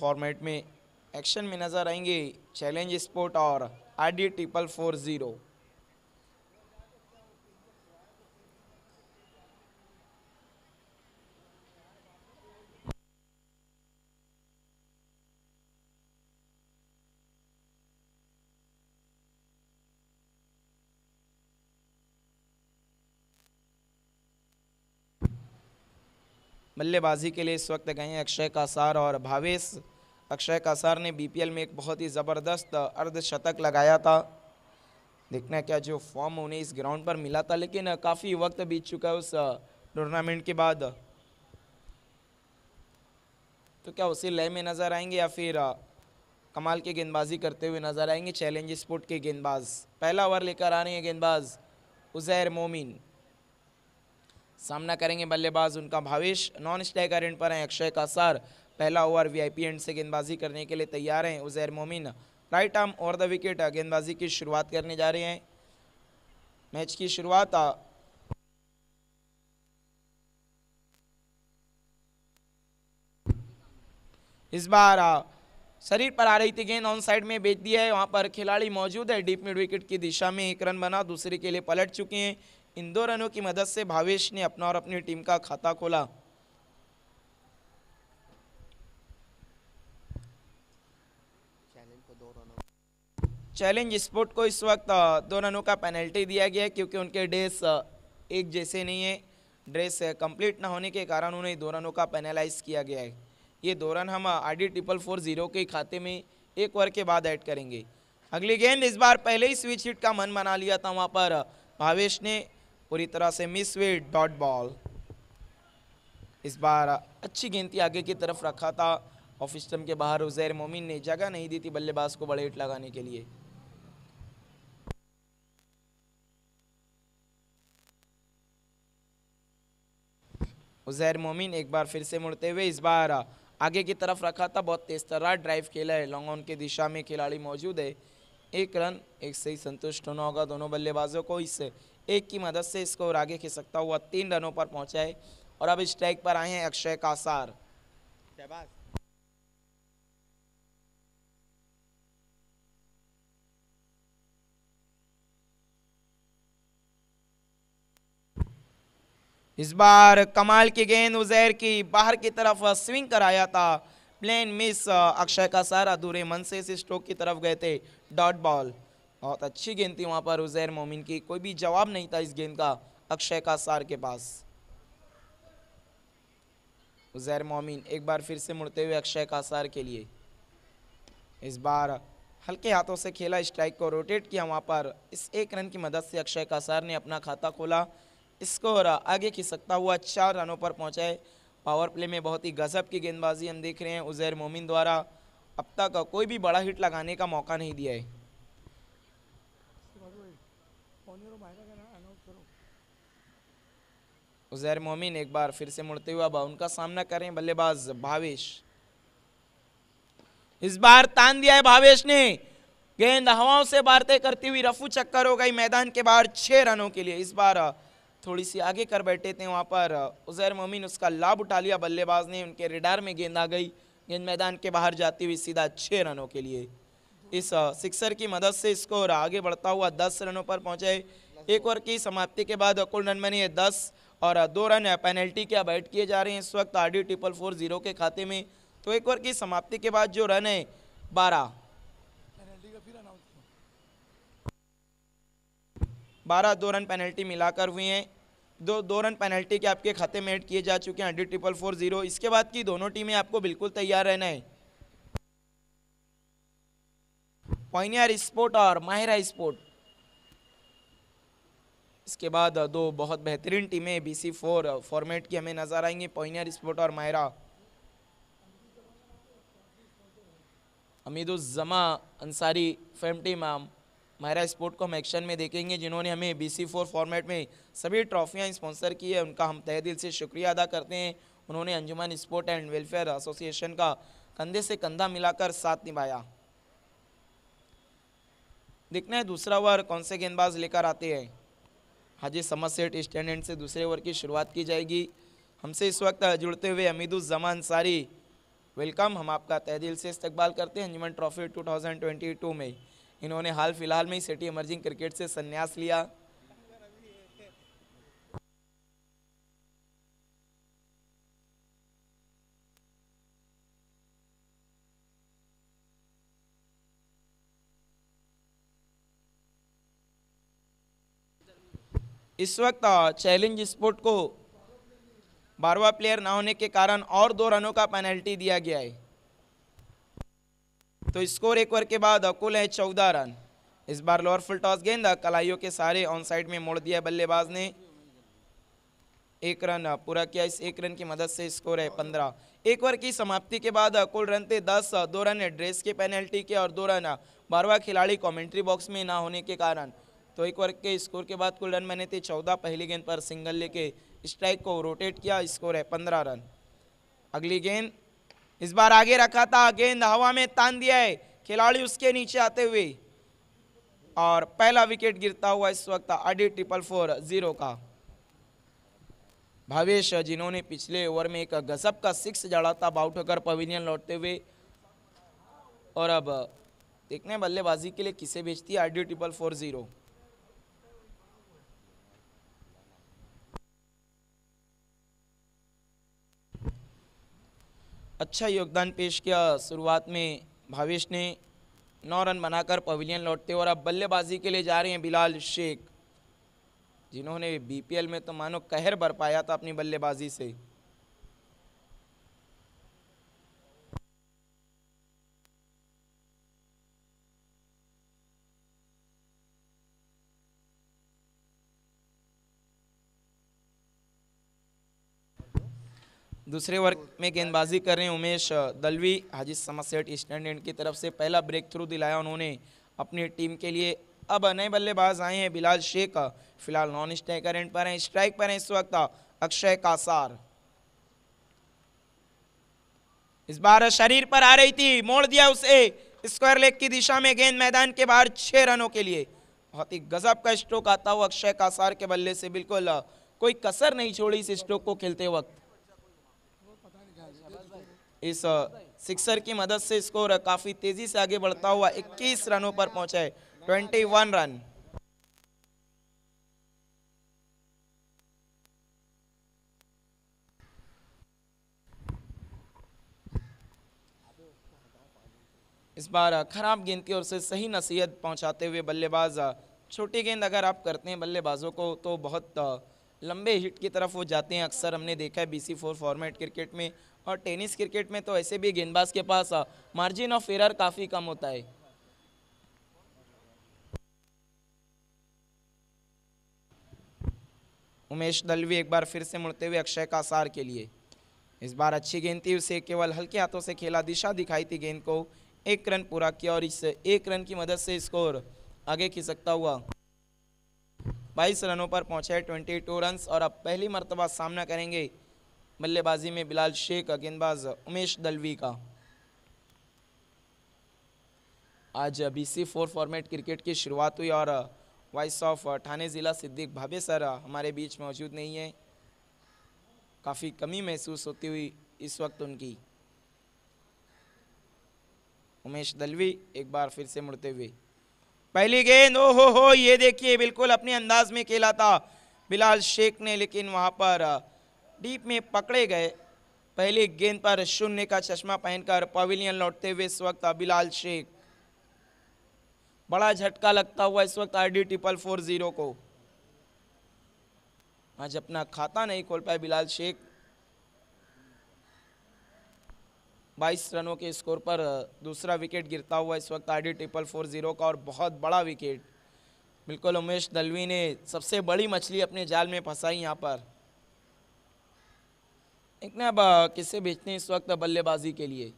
Format में action में नजर आएंगे चैलेंज स्पोर्ट और RD 440। बल्लेबाजी के लिए इस वक्त गए हैं अक्षय कासार और भावेश। अक्षय कासार ने BPL में एक बहुत ही ज़बरदस्त अर्धशतक लगाया था। देखना क्या जो फॉर्म उन्हें इस ग्राउंड पर मिला था, लेकिन काफ़ी वक्त बीत चुका है उस टूर्नामेंट के बाद। तो क्या उसी लय में नज़र आएंगे या फिर कमाल की गेंदबाजी करते हुए नजर आएंगे चैलेंज स्पोर्ट के गेंदबाज। पहला ओवर लेकर आ रहे हैं गेंदबाज उजैर मोमिन। सामना करेंगे बल्लेबाज उनका भावेश। नॉन स्ट्राइकर एंड पर हैं अक्षय कासार। पहला ओवर VIP एंड से गेंदबाजी करने के लिए तैयार हैं उजैर मोमिन। राइट आर्म और द विकेट गेंदबाजी की शुरुआत करने जा रहे हैं। मैच की शुरुआत इस बार शरीर पर आ रही थी गेंद, ऑन साइड में बेच दिया है। वहां पर खिलाड़ी मौजूद है डीप मिड विकेट की दिशा में। एक रन बना, दूसरे के लिए पलट चुके हैं। इन 2 रनों की मदद से भावेश ने अपना और अपनी टीम का खाता खोला। चैलेंज स्पोर्ट को इस वक्त 2 रनों का पेनल्टी दिया गया है क्योंकि उनके ड्रेस एक जैसे नहीं है। ड्रेस कंप्लीट ना होने के कारण उन्हें 2 रनों का पेनलाइज किया गया है। ये 2 रन हम RD 440 के खाते में एक ओवर के बाद ऐड करेंगे। अगली गेंद इस बार पहले ही स्विच हिट का मन बना लिया था वहां पर भावेश ने, पूरी तरह से मिस हुई डॉट बॉल। इस बार अच्छी गेंद थी, आगे की तरफ रखा था ऑफ स्टंप के बाहर। उजैर मोमिन ने जगह नहीं दी थी बल्लेबाज को बड़े हिट लगाने के लिए। उजैर मोमिन एक बार फिर से मुड़ते हुए इस बार आगे की तरफ रखा था। बहुत तेज तर्रार ड्राइव खेला है, लॉन्ग ऑन की दिशा में खिलाड़ी मौजूद है। एक रन एक से ही संतुष्ट होना होगा दोनों बल्लेबाजों को। इस एक की मदद से स्कोर आगे खिसकता हुआ 3 रनों पर पहुंचा है। और अब स्ट्राइक पर आए हैं अक्षय कासार। इस बार कमाल की गेंद उजैर की बाहर की तरफ स्विंग कराया था, प्लेन मिस। अक्षय कासार अधूरे मन से इस स्ट्रोक की तरफ गए थे, डॉट बॉल। बहुत अच्छी गेंद थी वहां पर उजैर मोमिन की, कोई भी जवाब नहीं था इस गेंद का अक्षय कासार के पास। उजैर मोमिन एक बार फिर से मुड़ते हुए अक्षय कासार के लिए। इस बार हल्के हाथों से खेला, स्ट्राइक को रोटेट किया वहां पर। इस 1 रन की मदद से अक्षय कासार ने अपना खाता खोला। स्कोर आगे खिसकता हुआ 4 रनों पर पहुंचा है। पावर प्ले में बहुत ही गजब की गेंदबाजी हम देख रहे हैं उजैर मोमिन द्वारा। अब तक कोई भी बड़ा हिट लगाने का मौका नहीं दिया है। उजैर मोमिन एक बार फिर से मुड़ते हुए अब उनका सामना करें बल्लेबाज भावेश। इस बार तान दिया है भावेश ने, गेंद हवाओं से बातें करती हुई रफू चक्कर हो गई मैदान के बाहर 6 रनों के लिए। इस बार थोड़ी सी आगे कर बैठे थे वहां पर उजैर मोमिन, उसका लाभ उठा लिया बल्लेबाज ने। उनके रेडार में गेंद आ गई, गेंद मैदान के बाहर जाती हुई सीधा 6 रनों के लिए। इस सिक्सर की मदद से स्कोर आगे बढ़ता हुआ 10 रनों पर पहुंचे। एक ओवर की समाप्ति के बाद कुल रन बने 10 और 2 रन पेनल्टी के अब ऐड किए जा रहे हैं इस वक्त RD 440 के खाते में। तो एक ओवर की समाप्ति के बाद जो रन है 12 2 रन पेनल्टी मिलाकर हुए हैं। 2 रन पेनल्टी के आपके खाते में ऐड किए जा चुके हैं RD 440। इसके बाद की दोनों टीमें आपको बिल्कुल तैयार रहना है। पॉइनियर स्पोर्ट और माहिरा स्पोर्ट। इसके बाद 2 बहुत बेहतरीन टीमें BC4 फॉर्मेट की हमें नजर आएंगी, पॉइनियर स्पोर्ट और Mahira. Hamiduzzama Ansari fame team Mahira sport को हम एक्शन में देखेंगे, जिन्होंने हमें BC4 फॉर्मेट में सभी ट्रॉफियां स्पॉन्सर की है। उनका हम तहे दिल से शुक्रिया अदा करते हैं। उन्होंने अंजुमन स्पोर्ट एंड वेलफेयर एसोसिएशन का कंधे से कंधा मिलाकर साथ निभाया। देखना है दूसरा ओवर कौन से गेंदबाज लेकर आते हैं। हाजी समद सेठ स्टैंड एंड से दूसरे ओवर की शुरुआत की जाएगी। हमसे इस वक्त जुड़ते हुए हमीदुज्जमा अंसारी वेलकम, हम आपका तहे दिल से इस्तकबाल करते हैं अंजुमन ट्रॉफी 2022 में। इन्होंने हाल फिलहाल में ही सिटी इमर्जिंग क्रिकेट से संन्यास लिया। इस वक्त चैलेंज स्पोर्ट को 12वां प्लेयर ना होने के कारण और 2 रनों का पेनल्टी दिया गया है। तो स्कोर 1 ओवर के बाद कुल है 14 रन। इस बार लोअर फुल टॉस गेंद कलाइयों के सारे ऑन साइड में मोड़ दिया बल्लेबाज ने। 1 रन पूरा किया। इस 1 रन की मदद से स्कोर है 15। 1 ओवर की समाप्ति के बाद कुल रन थे 10। 2 रन ड्रेस के पेनल्टी के और 2 रन 12वां खिलाड़ी कमेंट्री बॉक्स में ना होने के कारण। तो 1 ओवर के स्कोर के बाद कुल रन बने थे 14। पहली गेंद पर सिंगल लेके स्ट्राइक को रोटेट किया। स्कोर है 15 रन। अगली गेंद इस बार आगे रखा था, गेंद हवा में तान दिया है खिलाड़ी उसके नीचे आते हुए और पहला विकेट गिरता हुआ इस वक्त आडी 440 का। भावेश जिन्होंने पिछले ओवर में एक गजब का 6 जड़ा था बाउट होकर पवेलियन लौटते हुए, और अब देखने बल्लेबाजी के लिए किसे भेजती है आडी 440। अच्छा योगदान पेश किया शुरुआत में भावेश ने, 9 रन बनाकर पवेलियन लौटते और अब बल्लेबाजी के लिए जा रहे हैं बिलाल शेख, जिन्होंने बीपीएल में तो मानो कहर बरपाया था अपनी बल्लेबाजी से। दूसरे ओवर में गेंदबाजी कर रहे हैं उमेश दलवी। हाजी समद सेठ ईस्टर्न एंड की तरफ से पहला ब्रेक थ्रू दिलाया उन्होंने अपनी टीम के लिए। अब नए बल्लेबाज आए हैं बिलाल शेख, फिलहाल नॉन स्ट्राइकर एंड पर हैं। स्ट्राइक पर हैं इस वक्त अक्षय कासार। इस बार शरीर पर आ रही थी, मोड़ दिया उसे स्क्वायर लेग की दिशा में। गेंद मैदान के बाहर 6 रनों के लिए। बहुत ही गजब का स्ट्रोक आता हुआ अक्षय कासार के बल्ले से, बिल्कुल कोई कसर नहीं छोड़ी इस स्ट्रोक को खेलते वक्त। इस सिक्सर की मदद से स्कोर काफी तेजी से आगे बढ़ता हुआ 21 रनों पर पहुंचा है, 21 रन। इस बार खराब गेंद की ओर से सही नसीहत पहुंचाते हुए बल्लेबाज, छोटी गेंद अगर आप करते हैं बल्लेबाजों को तो बहुत लंबे हिट की तरफ वो जाते हैं। अक्सर हमने देखा है BC4 फॉर्मेट क्रिकेट में और टेनिस क्रिकेट में तो ऐसे भी गेंदबाज के पास मार्जिन ऑफ एरर काफी कम होता है। उमेश दलवी एक बार फिर से मुड़ते हुए अक्षय कासार के लिए। इस बार अच्छी गेंद थी, उसे केवल हल्के हाथों से खेला, दिशा दिखाई थी गेंद को। 1 रन पूरा किया और इस 1 रन की मदद से स्कोर आगे खिसकता हुआ 22 रनों पर पहुंचा है, 22 रन। और अब पहली मर्तबा सामना करेंगे बल्लेबाजी में बिलाल शेख, गेंदबाज उमेश दलवी का। आज BC4 फॉर्मेट क्रिकेट की शुरुआत हुई और वॉइस ऑफ ठाणे ज़िला सिद्दीक भाभे सर हमारे बीच मौजूद नहीं है, काफ़ी कमी महसूस होती हुई इस वक्त उनकी। उमेश दलवी एक बार फिर से मुड़ते हुए, पहली गेंद, ओ हो ये देखिए बिल्कुल अपने अंदाज में खेला था बिलाल शेख ने, लेकिन वहां पर डीप में पकड़े गए। पहली गेंद पर शून्य का चश्मा पहनकर पवेलियन लौटते हुए इस वक्त बिलाल शेख। बड़ा झटका लगता हुआ इस वक्त आडी 440 को। आज अपना खाता नहीं खोल पाए बिलाल शेख। 22 रनों के स्कोर पर दूसरा विकेट गिरता हुआ इस वक्त आडी 440 का, और बहुत बड़ा विकेट। बिल्कुल उमेश दलवी ने सबसे बड़ी मछली अपने जाल में फंसाई यहाँ पर। एक ने अब किसे भेजते हैं इस वक्त बल्लेबाजी के लिए।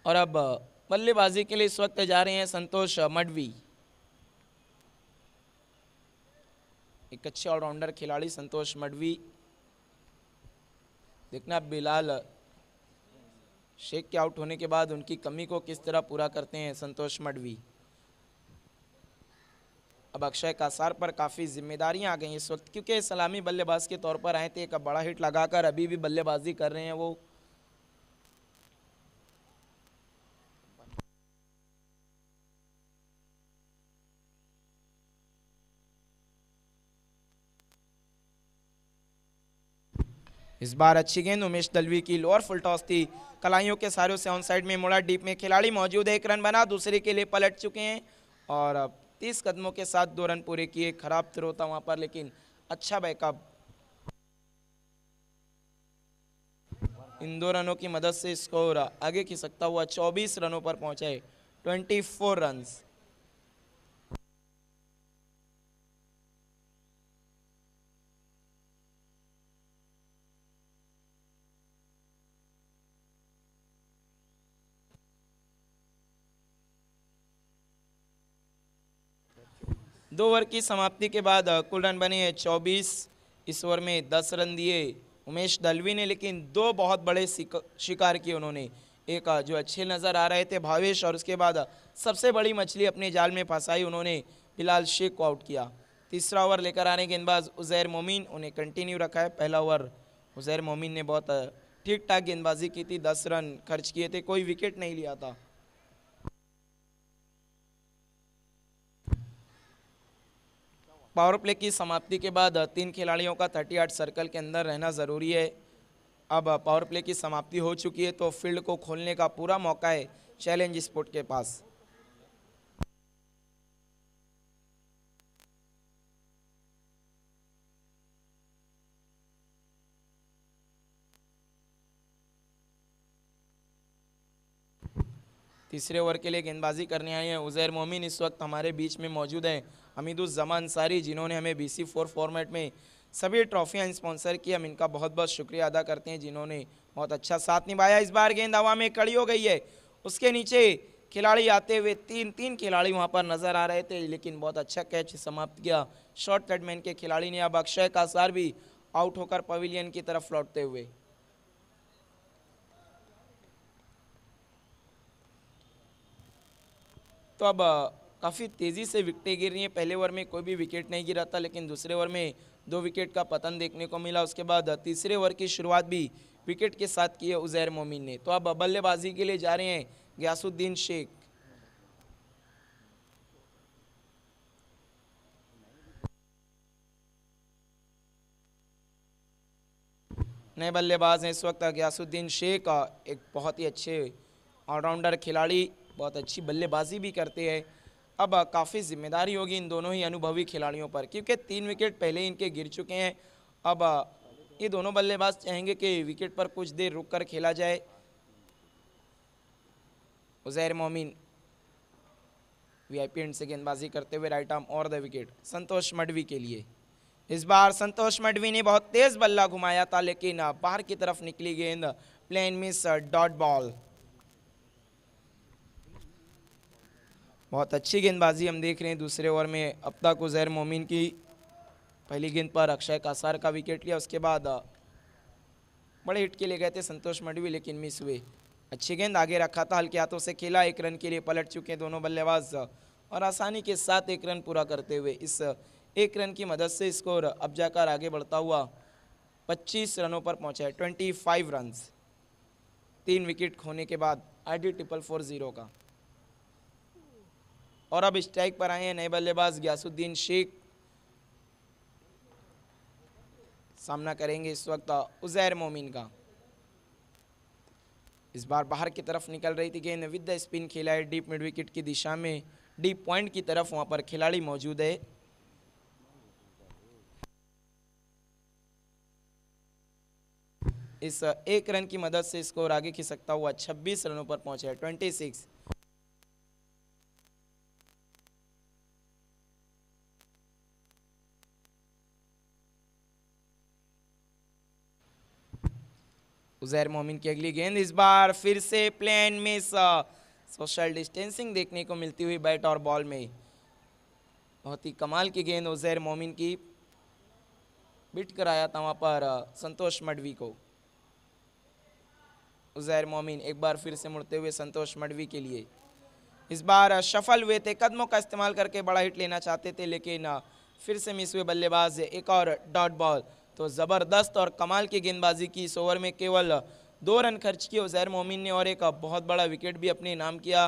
और अब बल्लेबाजी के लिए इस वक्त जा रहे हैं संतोष मडवी, एक अच्छे ऑलराउंडर खिलाड़ी संतोष मडवी। देखना बिलाल शेख के आउट होने के बाद उनकी कमी को किस तरह पूरा करते हैं संतोष मडवी। अब अक्षय कासार पर काफ़ी जिम्मेदारियां आ गई इस वक्त, क्योंकि सलामी बल्लेबाज के तौर पर आए थे। एक बड़ा हिट लगाकर अभी भी बल्लेबाजी कर रहे हैं वो। इस बार अच्छी गेंद उमेश दलवी की, लोअर फुल टॉस थी, कलाइयों के सारों से ऑन साइड में मुड़ा, डीप में खिलाड़ी मौजूद है, एक रन बना, दूसरे के लिए पलट चुके हैं और अब 30 कदमों के साथ 2 रन पूरे किए। खराब थ्रो था वहां पर लेकिन अच्छा बैकअप। इन 2 रनों की मदद से स्कोर आगे खिसकता हुआ 24 रनों पर पहुंचा है, 24 रन्स। दो ओवर की समाप्ति के बाद कुल रन बने हैं 24। इस ओवर में 10 रन दिए उमेश दलवी ने, लेकिन 2 बहुत बड़े शिकार किए उन्होंने। एक जो अच्छे नज़र आ रहे थे भावेश, और उसके बाद सबसे बड़ी मछली अपने जाल में फंसाई उन्होंने, बिलाल शेख को आउट किया। तीसरा ओवर लेकर आ रहे गेंदबाज उजैर मोमीन, उन्हें कंटिन्यू रखा है। पहला ओवर उजैर मोमीन ने बहुत ठीक ठाक गेंदबाजी की थी, 10 रन खर्च किए थे, कोई विकेट नहीं लिया था। पावर प्ले की समाप्ति के बाद 3 खिलाड़ियों का 38 सर्कल के अंदर रहना ज़रूरी है। अब पावर प्ले की समाप्ति हो चुकी है तो फील्ड को खोलने का पूरा मौका है चैलेंज स्पोर्ट के पास। तीसरे ओवर के लिए गेंदबाजी करने आए हैं उजैर मोमिन, इस वक्त हमारे बीच में मौजूद हैं हमीदुज़्ज़मान अंसारी, जिन्होंने हमें BC4 फॉर्मेट में सभी ट्रॉफियां स्पॉन्सर की। हम इनका बहुत बहुत शुक्रिया अदा करते हैं, जिन्होंने बहुत अच्छा साथ निभाया। इस बार गेंद हवा में खड़ी हो गई है, उसके नीचे खिलाड़ी आते हुए तीन खिलाड़ी वहां पर नजर आ रहे थे, लेकिन बहुत अच्छा कैच समाप्त किया शॉर्ट कटमैन के खिलाड़ी ने। अब अक्षय कासार भी आउट होकर पवेलियन की तरफ लौटते हुए। तो अब काफ़ी तेज़ी से विकेटें गिर रही हैं। पहले ओवर में कोई भी विकेट नहीं गिरा था, लेकिन दूसरे ओवर में 2 विकेट का पतन देखने को मिला। उसके बाद तीसरे ओवर की शुरुआत भी विकेट के साथ की है उजैर मोमिन ने। तो अब बल्लेबाजी के लिए जा रहे हैं गयासुद्दीन शेख। नए बल्लेबाज हैं इस वक्त गयासुद्दीन शेख, एक बहुत ही अच्छे ऑलराउंडर खिलाड़ी, बहुत अच्छी बल्लेबाजी भी करते हैं। अब काफ़ी जिम्मेदारी होगी इन दोनों ही अनुभवी खिलाड़ियों पर, क्योंकि 3 विकेट पहले ही इनके गिर चुके हैं। अब ये दोनों बल्लेबाज चाहेंगे कि विकेट पर कुछ देर रुक कर खेला जाए। उजैर मोमिन VIP एंड से गेंदबाजी करते हुए राइट आर्म और द विकेट संतोष मडवी के लिए। इस बार संतोष मडवी ने बहुत तेज बल्ला घुमाया था, लेकिन बाहर की तरफ निकली गेंद, प्लेन मिस, डॉट बॉल। बहुत अच्छी गेंदबाजी हम देख रहे हैं दूसरे ओवर में। अब तक उजैर मोमिन की पहली गेंद पर अक्षय कासार का विकेट लिया, उसके बाद बड़े हिट के लिए गए थे संतोष मडवी, लेकिन मिस हुए। अच्छी गेंद आगे रखा था, हल्के हाथों से खेला, 1 रन के लिए पलट चुके हैं दोनों बल्लेबाज और आसानी के साथ 1 रन पूरा करते हुए इस 1 रन की मदद से स्कोर अब जाकर आगे बढ़ता हुआ 25 रनों पर पहुंचा है, 25 रन, 3 विकेट खोने के बाद ID 440 का। और अब स्ट्राइक पर आए हैं नए बल्लेबाज गयासुद्दीन शेख, सामना करेंगे इस वक्त उजैर मोमिन का। इस बार बाहर की तरफ निकल रही थी गेंद, विद द स्पिन खेला है डीप मिड विकेट की दिशा में, डीप पॉइंट की तरफ, वहां पर खिलाड़ी मौजूद है। इस 1 रन की मदद से स्कोर आगे खिसकता हुआ 26 रनों पर पहुंचा है, 26। उजैर मोमिन की अगली गेंद, इस बार फिर से प्लेन मिस, सोशल डिस्टेंसिंग देखने को मिलती हुई बैट और बॉल में। बहुत ही कमाल की गेंद उजैर मोमिन की, बिट कराया था वहां पर संतोष मडवी को। उज़ैर मोमिन एक बार फिर से मुड़ते हुए संतोष मडवी के लिए। इस बार शफल हुए थे, कदमों का इस्तेमाल करके बड़ा हिट लेना चाहते थे, लेकिन फिर से मिस हुए बल्लेबाज। एक और डॉट बॉल। तो ज़बरदस्त और कमाल की गेंदबाजी की। इस ओवर में केवल 2 रन खर्च किए उज़ैर मोमिन ने और एक बहुत बड़ा विकेट भी अपने नाम किया।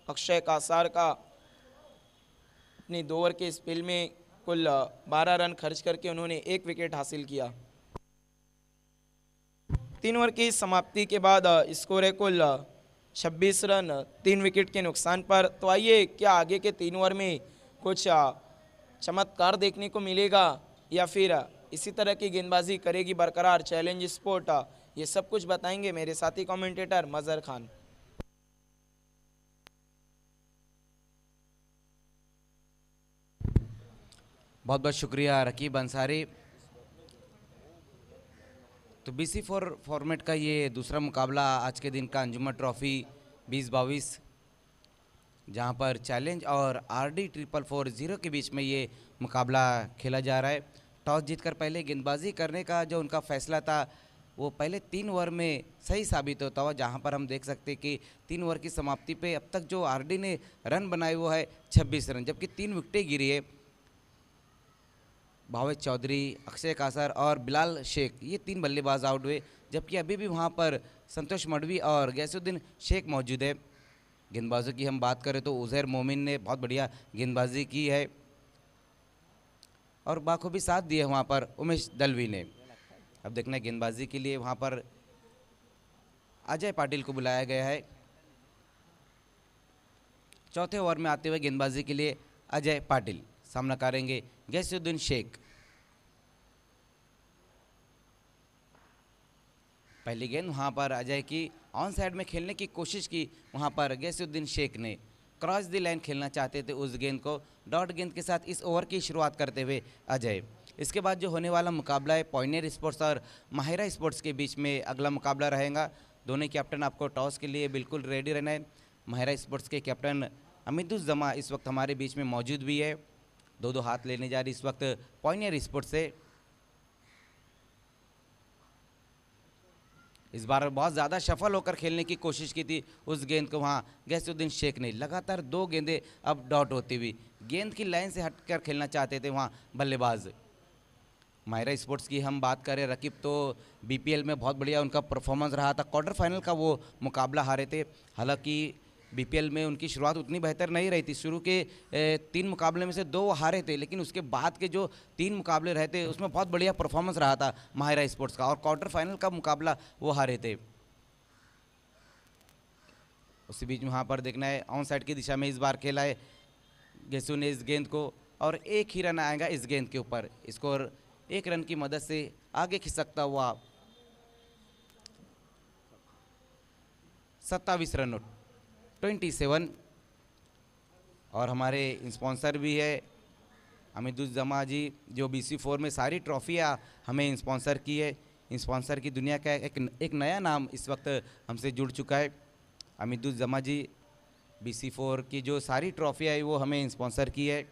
अक्षय कासार का अपनी 2 ओवर के स्पेल में कुल 12 रन खर्च करके उन्होंने 1 विकेट हासिल किया। 3 ओवर की समाप्ति के बाद स्कोर है कुल 26 रन 3 विकेट के नुकसान पर। तो आइए, क्या आगे के 3 ओवर में कुछ चमत्कार देखने को मिलेगा या फिर इसी तरह की गेंदबाजी करेगी बरकरार चैलेंज स्पोर्ट, ये सब कुछ बताएंगे मेरे साथी कमेंटेटर मजहर खान। बहुत बहुत शुक्रिया रकीब अंसारी। तो BC4 फॉर्मेट का ये दूसरा मुकाबला आज के दिन का अंजुमन ट्रॉफी 2022, जहां पर चैलेंज और RD 440 के बीच में ये मुकाबला खेला जा रहा है। टॉस जीतकर पहले गेंदबाजी करने का जो उनका फैसला था वो पहले 3 ओवर में सही साबित होता हुआ, जहां पर हम देख सकते हैं कि 3 ओवर की समाप्ति पे अब तक जो RD ने रन बनाए वो है 26 रन, जबकि 3 विकेटें गिरी है। भावेश चौधरी, अक्षय कासर और बिलाल शेख, ये 3 बल्लेबाज आउट हुए, जबकि अभी भी वहां पर संतोष मडवी और गैसुद्दीन शेख मौजूद है। गेंदबाजों की हम बात करें तो उज़ैर मोमिन ने बहुत बढ़िया गेंदबाजी की है और बाखूबी साथ दिए वहाँ पर उमेश दलवी ने। अब देखना है गेंदबाजी के लिए वहाँ पर अजय पाटिल को बुलाया गया है। चौथे ओवर में आते हुए गेंदबाजी के लिए अजय पाटिल सामना करेंगे गैसुद्दीन शेख। पहली गेंद वहां पर अजय की ऑन साइड में खेलने की कोशिश की, वहां पर गैसुद्दीन शेख ने क्रॉस द लाइन खेलना चाहते थे उस गेंद को। डॉट गेंद के साथ इस ओवर की शुरुआत करते हुए अजय। इसके बाद जो होने वाला मुकाबला है पॉइनियर स्पोर्ट्स और माहिरा स्पोर्ट्स के बीच में अगला मुकाबला रहेगा। दोनों कैप्टन आपको टॉस के लिए बिल्कुल रेडी रहना है। माहिरा स्पोर्ट्स के कैप्टन अमिदुज़्ज़मा इस वक्त हमारे बीच में मौजूद भी है। 2-2 हाथ लेने जा रही इस वक्त पॉइनियर स्पोर्ट्स से। इस बार बहुत ज़्यादा सफल होकर खेलने की कोशिश की थी उस गेंद को वहाँ गैसुद्दीन शेख ने। लगातार 2 गेंदें अब डॉट होती हुई, गेंद की लाइन से हटकर खेलना चाहते थे वहाँ बल्लेबाज। माहिरा स्पोर्ट्स की हम बात करें रकीब, तो BPL में बहुत बढ़िया उनका परफॉर्मेंस रहा था। क्वार्टर फाइनल का वो मुकाबला हारे थे। हालांकि BPL में उनकी शुरुआत उतनी बेहतर नहीं रही थी। शुरू के 3 मुकाबले में से 2 हारे थे, लेकिन उसके बाद के जो 3 मुकाबले रहे थे उसमें बहुत बढ़िया परफॉर्मेंस रहा था माहिरा स्पोर्ट्स का, और क्वार्टर फाइनल का मुकाबला वो हारे थे। उसी बीच में वहाँ पर देखना है ऑन साइड की दिशा में इस बार खेला है गेसू ने इस गेंद को, और 1 ही रन आएगा इस गेंद के ऊपर। स्कोर 1 रन की मदद से आगे खिसकता हुआ 27 रन 27। और हमारे स्पॉन्सर भी है अमिदुज़्ज़मा जी, जो BC4 में सारी ट्रॉफियाँ हमें स्पॉन्सर की है। स्पॉन्सर की दुनिया का एक नया नाम इस वक्त हमसे जुड़ चुका है। अमिदुज़्ज़मा जी BC4 की जो सारी ट्रॉफियाँ है वो हमें स्पॉन्सर की है।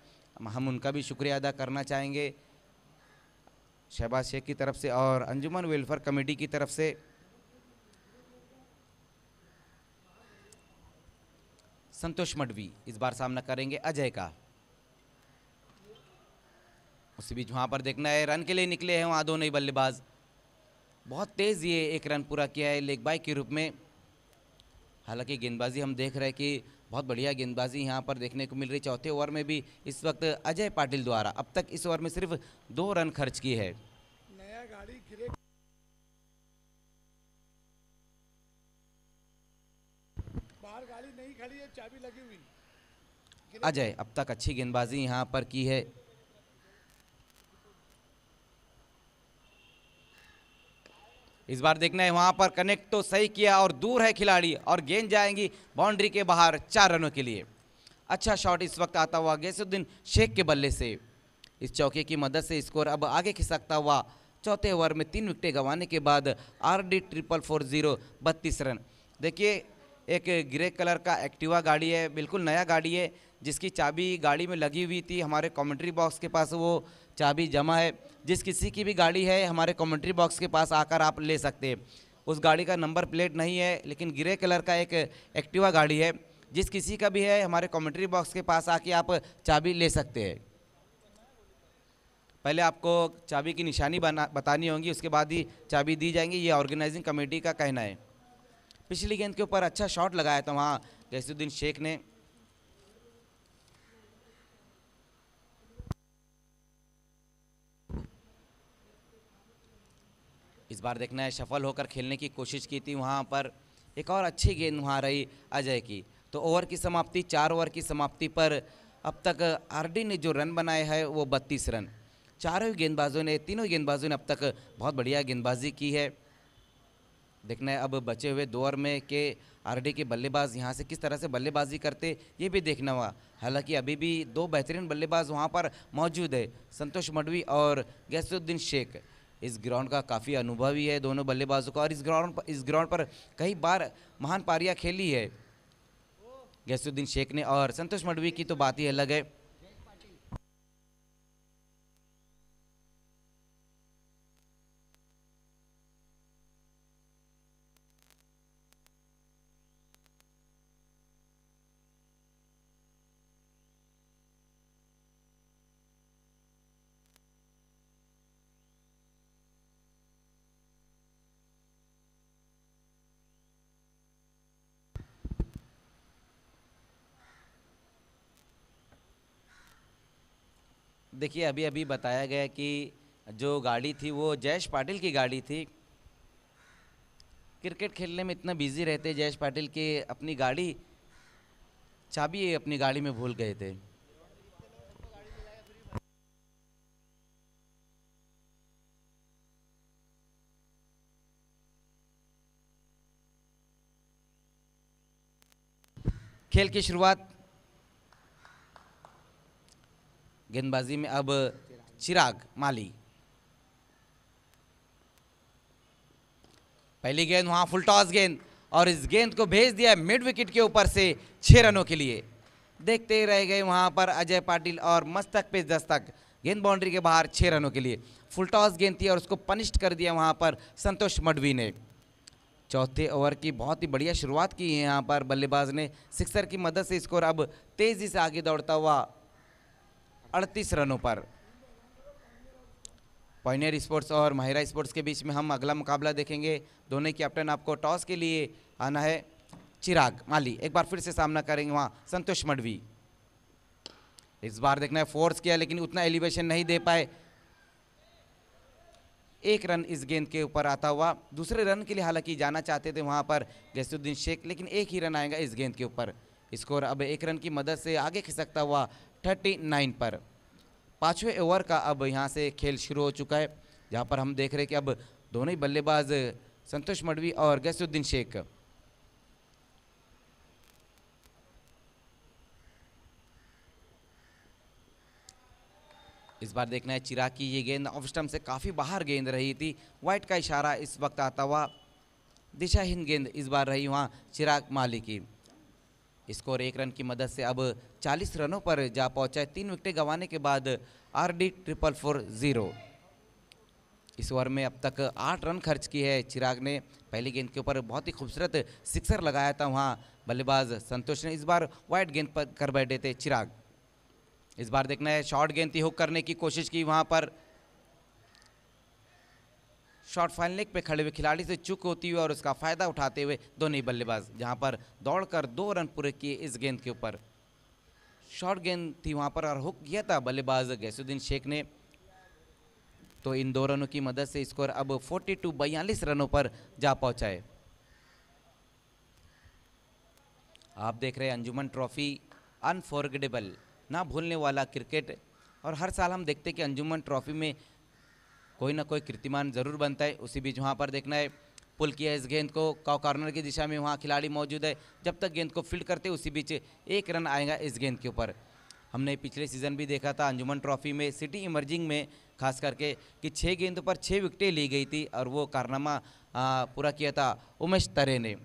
हम उनका भी शुक्रिया अदा करना चाहेंगे शहबाज शेख की तरफ से और अंजुमन वेलफेयर कमेटी की तरफ से। संतोष मडवी इस बार सामना करेंगे अजय का। उसी बीच वहां पर देखना है रन के लिए निकले हैं वहां दोनों ही बल्लेबाज। बहुत तेज ये 1 रन पूरा किया है लेग बाय के रूप में। हालांकि गेंदबाजी हम देख रहे हैं कि बहुत बढ़िया गेंदबाजी यहां पर देखने को मिल रही। चौथे ओवर में भी इस वक्त अजय पाटिल द्वारा अब तक इस ओवर में सिर्फ 2 रन खर्च किए हैं। नया गाड़ी गिरे बाहर, गाड़ी नहीं खड़ी है, चाबी लगी हुई। अजय अब तक अच्छी गेंदबाजी यहां पर की है। इस बार देखना है वहां पर कनेक्ट तो सही किया और दूर है खिलाड़ी, और गेंद जाएंगी बाउंड्री के बाहर 4 रनों के लिए। अच्छा शॉट इस वक्त आता हुआ गैसुद्दीन शेख के बल्ले से। इस चौके की मदद से स्कोर अब आगे खिसकता हुआ। चौथे ओवर में 3 विकेटें गंवाने के बाद RD 440 32 रन। देखिए एक ग्रे कलर का एक्टिवा गाड़ी है, बिल्कुल नया गाड़ी है, जिसकी चाबी गाड़ी में लगी हुई थी। हमारे कमेंट्री बॉक्स के पास वो चाबी जमा है। जिस किसी की भी गाड़ी है हमारे कमेंट्री बॉक्स के पास आकर आप ले सकते हैं। उस गाड़ी का नंबर प्लेट नहीं है, लेकिन ग्रे कलर का एक एक्टिवा गाड़ी है। जिस किसी का भी है हमारे कमेंट्री बॉक्स के पास आके आप चाबी ले सकते हैं। पहले आपको चाबी की निशानी बतानी होगी, उसके बाद ही चाबी दी जाएंगी, ये ऑर्गेनाइजिंग कमेटी का कहना है। पिछली गेंद के ऊपर अच्छा शॉट लगाया था वहाँ गैसुद्दीन शेख ने। इस बार देखना है सफल होकर खेलने की कोशिश की थी वहाँ पर। एक और अच्छी गेंद वहाँ रही अजय की। तो ओवर की समाप्ति 4 ओवर की समाप्ति पर अब तक आरडी ने जो रन बनाए हैं वो 32 रन। तीनों गेंदबाजों ने अब तक बहुत बढ़िया गेंदबाजी की है। देखना है अब बचे हुए 2 ओवर में के आरडी के बल्लेबाज यहाँ से किस तरह से बल्लेबाजी करते, ये भी देखना हुआ। हालांकि अभी भी 2 बेहतरीन बल्लेबाज वहाँ पर मौजूद है, संतोष मडवी और गैसुद्दीन शेख। इस ग्राउंड का काफ़ी अनुभवी है दोनों बल्लेबाजों का, और इस ग्राउंड पर कई बार महान पारियां खेली है गैसुद्दीन शेख ने, और संतोष मडवी की तो बात ही अलग है। देखिए अभी अभी बताया गया कि जो गाड़ी थी वो जयेश पाटिल की गाड़ी थी। क्रिकेट खेलने में इतना बिजी रहते जयेश पाटिल के अपनी गाड़ी चाबी अपनी गाड़ी में भूल गए थे। खेल की शुरुआत गेंदबाजी में अब चिराग माली। पहली गेंद वहां फुल टॉस गेंद, और इस गेंद को भेज दिया मिड विकेट के ऊपर से 6 रनों के लिए। देखते ही रह गए वहां पर अजय पाटिल और मस्तक पे दस्तक। गेंद बाउंड्री के बाहर 6 रनों के लिए। फुल टॉस गेंद थी और उसको पनिश्ड कर दिया वहां पर संतोष मडवी ने। चौथे ओवर की बहुत ही बढ़िया शुरुआत की है यहाँ पर बल्लेबाज ने। सिक्सर की मदद से स्कोर अब तेजी से आगे दौड़ता हुआ 38 रनों पर। पॉइनियर स्पोर्ट्स और माहिरा स्पोर्ट्स के बीच में हम अगला मुकाबला देखेंगे। दोनों कैप्टन आपको टॉस के लिए आना है। चिराग माली एक बार फिर से सामना करेंगे वहाँ संतोष मडवी। इस बार देखना है फोर्स किया लेकिन उतना एलिवेशन नहीं दे पाए। 1 रन इस गेंद के ऊपर आता हुआ। दूसरे रन के लिए हालांकि जाना चाहते थे वहाँ पर गैसुद्दीन शेख, लेकिन 1 ही रन आएगा इस गेंद के ऊपर। स्कोर अब 1 रन की मदद से आगे खिसकता हुआ 39 पर। 5वें ओवर का अब यहाँ से खेल शुरू हो चुका है, जहाँ पर हम देख रहे हैं कि अब दोनों ही बल्लेबाज संतोष मडवी और गैसुद्दीन शेख इस बार देखना है चिराग की ये गेंद ऑफ स्टंप से काफ़ी बाहर गेंद रही थी। वाइट का इशारा इस वक्त आता हुआ। दिशाहीन गेंद इस बार रही वहाँ चिराग माली की। स्कोर 1 रन की मदद से अब 40 रनों पर जा पहुंचा है। 3 विकेटें गंवाने के बाद RD 444-0। इस ओवर में अब तक 8 रन खर्च किए हैं चिराग ने। पहली गेंद के ऊपर बहुत ही खूबसूरत सिक्सर लगाया था वहाँ बल्लेबाज संतोष ने। इस बार वाइड गेंद पर कर बैठे थे चिराग। इस बार देखना है शॉर्ट गेंद थी, हुक करने की कोशिश की वहाँ पर। शॉर्ट फाइन लेग पे खड़े हुए खिलाड़ी से चूक होती हुई और उसका फायदा उठाते हुए दोनों ही बल्लेबाज जहां पर दौड़कर 2 रन पूरे किए इस गेंद के ऊपर। शॉर्ट गेंद थी वहां पर और हुक किया था बल्लेबाज गैसुद्दीन शेख ने। तो इन 2 रनों की मदद से स्कोर अब 42 रनों पर जा पहुंचा है। आप देख रहे हैं अंजुमन ट्रॉफी अनफॉरगेटेबल, ना भूलने वाला क्रिकेट। और हर साल हम देखते हैं कि अंजुमन ट्रॉफी में कोई ना कोई कीर्तिमान जरूर बनता है। उसी बीच वहाँ पर देखना है पुल किया इस गेंद को कॉर्नर की दिशा में, वहाँ खिलाड़ी मौजूद है। जब तक गेंद को फील्ड करते उसी बीच 1 रन आएगा इस गेंद के ऊपर। हमने पिछले सीज़न भी देखा था अंजुमन ट्रॉफी में सिटी इमर्जिंग में खास करके कि 6 गेंदों पर 6 विकेटें ली गई थी और वो कारनामा पूरा किया था उमेश तरे ने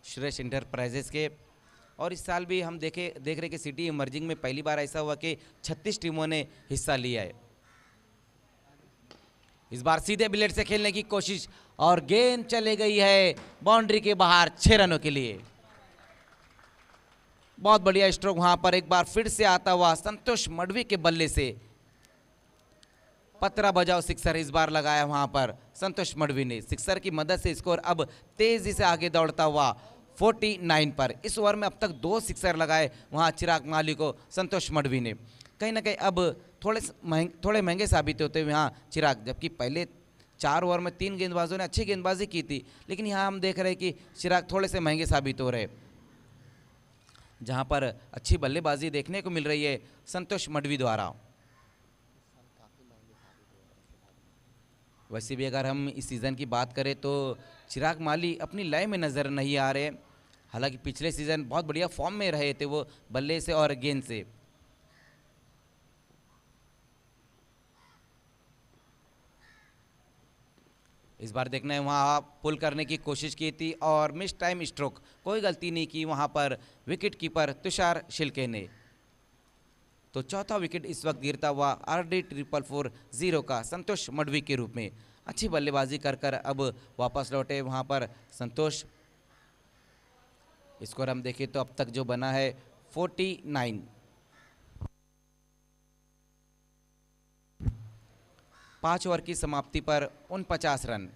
सुरेश इंटरप्राइजेस के। और इस साल भी हम देख रहे कि सिटी इमर्जिंग में पहली बार ऐसा हुआ कि 36 टीमों ने हिस्सा लिया है। इस बार सीधे ब्लेड से खेलने की कोशिश और गेंद चले गई है बाउंड्री के बाहर 6 रनों के लिए। बहुत बढ़िया स्ट्रोक वहां पर एक बार फिर से आता हुआ संतोष मडवी के बल्ले से पतरा बजाओ सिक्सर इस बार लगाया वहां पर संतोष मडवी ने। सिक्सर की मदद से स्कोर अब तेजी से आगे दौड़ता हुआ 49 पर। इस ओवर में अब तक 2 सिक्सर लगाए वहां चिराग माली को संतोष मडवी ने। कहीं ना कहीं अब थोड़े महंगे साबित होते हुए यहाँ चिराग, जबकि पहले 4 ओवर में 3 गेंदबाजों ने अच्छी गेंदबाजी की थी, लेकिन यहाँ हम देख रहे हैं कि चिराग थोड़े से महंगे साबित हो रहे, जहाँ पर अच्छी बल्लेबाजी देखने को मिल रही है संतोष मडवी द्वारा। वैसे भी अगर हम इस सीज़न की बात करें तो चिराग माली अपनी लय में नज़र नहीं आ रहे। हालांकि पिछले सीज़न बहुत बढ़िया फॉर्म में रहे थे वो बल्ले से और गेंद से। इस बार देखना है वहाँ पुल करने की कोशिश की थी और मिस टाइम स्ट्रोक, कोई गलती नहीं की वहाँ पर विकेट कीपर तुषार शिल्के ने। तो चौथा विकेट इस वक्त गिरता हुआ RD 440 का संतोष मडवी के रूप में। अच्छी बल्लेबाजी कर अब वापस लौटे वहाँ पर संतोष। स्कोर हम देखें तो अब तक जो बना है 49। 5 ओवर की समाप्ति पर 49 रन।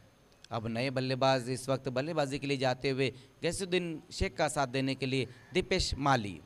अब नए बल्लेबाज इस वक्त बल्लेबाजी के लिए जाते हुए गैसुद्दीन शेख का साथ देने के लिए दीपेश माली।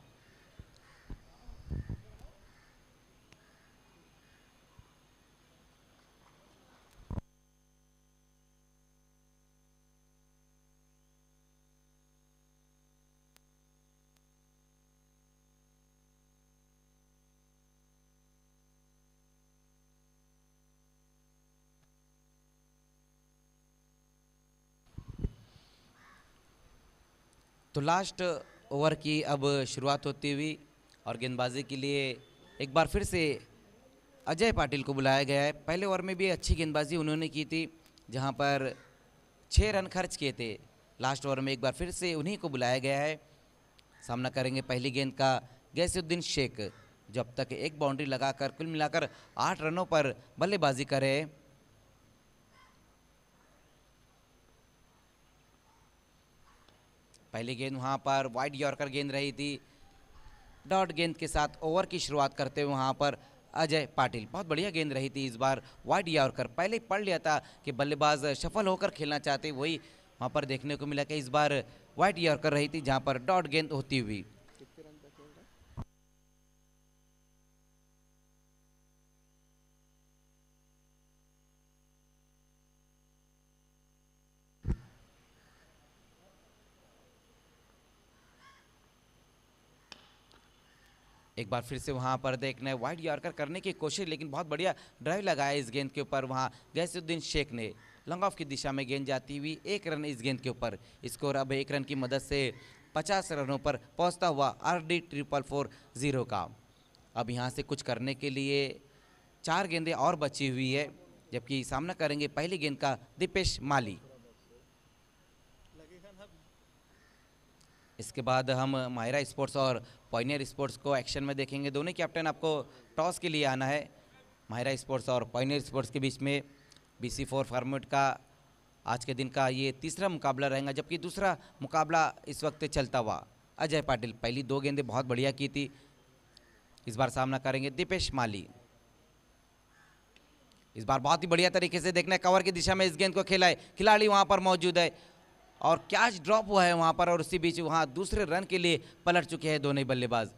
तो लास्ट ओवर की अब शुरुआत होती हुई और गेंदबाजी के लिए एक बार फिर से अजय पाटिल को बुलाया गया है। पहले ओवर में भी अच्छी गेंदबाजी उन्होंने की थी, जहां पर 6 रन खर्च किए थे। लास्ट ओवर में एक बार फिर से उन्हीं को बुलाया गया है। सामना करेंगे पहली गेंद का गैसुद्दीन शेख, जो अब तक एक बाउंड्री लगाकर कुल मिलाकर 8 रनों पर बल्लेबाजी करे। पहली गेंद वहां पर वाइड यॉर्कर गेंद रही थी। डॉट गेंद के साथ ओवर की शुरुआत करते हुए वहां पर अजय पाटिल, बहुत बढ़िया गेंद रही थी इस बार वाइड यॉर्कर। पहले ही पढ़ लिया था कि बल्लेबाज सफल होकर खेलना चाहते, वही वहां पर देखने को मिला कि इस बार वाइड यॉर्कर रही थी जहां पर डॉट गेंद होती हुई। एक बार फिर से वहां पर देखना है वाइड यॉर्कर करने की कोशिश, लेकिन बहुत बढ़िया ड्राइव लगाया इस गेंद के ऊपर वहां गैसुद्दीन शेख ने। लॉन्ग ऑफ की दिशा में गेंद जाती हुई 1 रन इस गेंद के ऊपर। स्कोर अब 1 रन की मदद से 50 रनों पर पहुंचता हुआ RD 440 का। अब यहां से कुछ करने के लिए 4 गेंदें और बची हुई है, जबकि सामना करेंगे पहली गेंद का दीपेश माली। इसके बाद हम माहिरा स्पोर्ट्स और पॉइनियर स्पोर्ट्स को एक्शन में देखेंगे। दोनों कैप्टन आपको टॉस के लिए आना है। माहिरा स्पोर्ट्स और पॉइनियर स्पोर्ट्स के बीच में BC4 फॉर्मेट का आज के दिन का ये तीसरा मुकाबला रहेगा, जबकि दूसरा मुकाबला इस वक्त चलता हुआ। अजय पाटिल पहली 2 गेंदें बहुत बढ़िया की थी, इस बार सामना करेंगे दीपेश माली। इस बार बहुत ही बढ़िया तरीके से देखना है कवर की दिशा में इस गेंद को खेला है, खिलाड़ी वहां पर मौजूद है और कैच ड्रॉप हुआ है वहां पर, और उसी बीच वहां दूसरे रन के लिए पलट चुके हैं दोनों ही बल्लेबाज।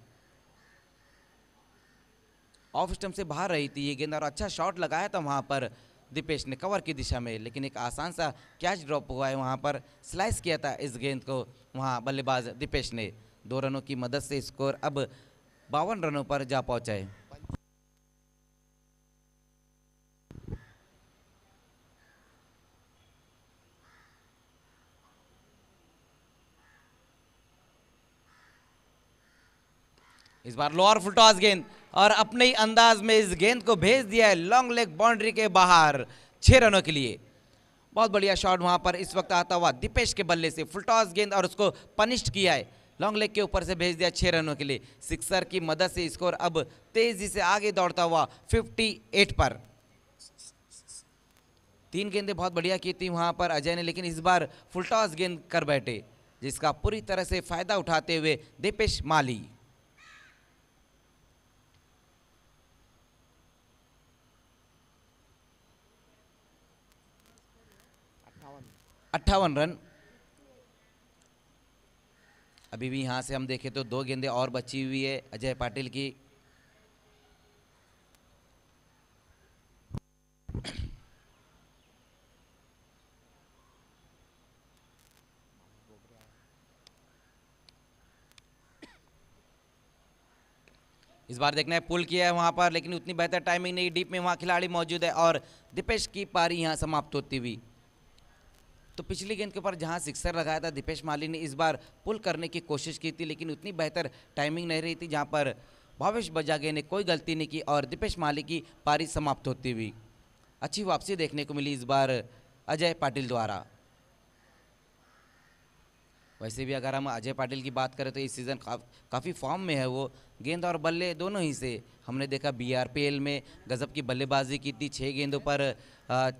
ऑफ स्टंप से बाहर रही थी ये गेंद और अच्छा शॉट लगाया था वहां पर दीपेश ने कवर की दिशा में, लेकिन एक आसान सा कैच ड्रॉप हुआ है वहां पर। स्लाइस किया था इस गेंद को वहां बल्लेबाज दीपेश ने। 2 रनों की मदद से स्कोर अब 52 रनों पर जा पहुंचा है। इस बार लोअर फुल टॉस गेंद और अपने ही अंदाज में इस गेंद को भेज दिया है लॉन्ग लेग बाउंड्री के बाहर 6 रनों के लिए। बहुत बढ़िया शॉट वहां पर इस वक्त आता हुआ दीपेश के बल्ले से, फुल टॉस गेंद और उसको पनिश्ड किया है, लॉन्ग लेग के ऊपर से भेज दिया 6 रनों के लिए। सिक्सर की मदद से स्कोर अब तेजी से आगे दौड़ता हुआ 58 पर। 3 गेंदें बहुत बढ़िया की थी वहां पर अजय ने, लेकिन इस बार फुल टॉस गेंद कर बैठे, जिसका पूरी तरह से फायदा उठाते हुए दीपेश माली। अट्ठावन रन। अभी भी यहां से हम देखें तो 2 गेंदें और बची हुई है अजय पाटिल की। इस बार देखना है पुल किया है वहां पर, लेकिन उतनी बेहतर टाइमिंग नहीं, डीप में वहां खिलाड़ी मौजूद है और दीपेश की पारी यहां समाप्त होती हुई। तो पिछली गेंद के ऊपर जहां सिक्सर लगाया था दीपेश माली ने, इस बार पुल करने की कोशिश की थी, लेकिन उतनी बेहतर टाइमिंग नहीं रही थी, जहां पर भावेश बजागे ने कोई गलती नहीं की और दीपेश माली की पारी समाप्त होती हुई। अच्छी वापसी देखने को मिली इस बार अजय पाटिल द्वारा। वैसे भी अगर हम अजय पाटिल की बात करें तो इस सीज़न काफ़ी फॉर्म में है वो, गेंद और बल्ले दोनों ही से। हमने देखा BRPL में गजब की बल्लेबाजी की थी, 6 गेंदों पर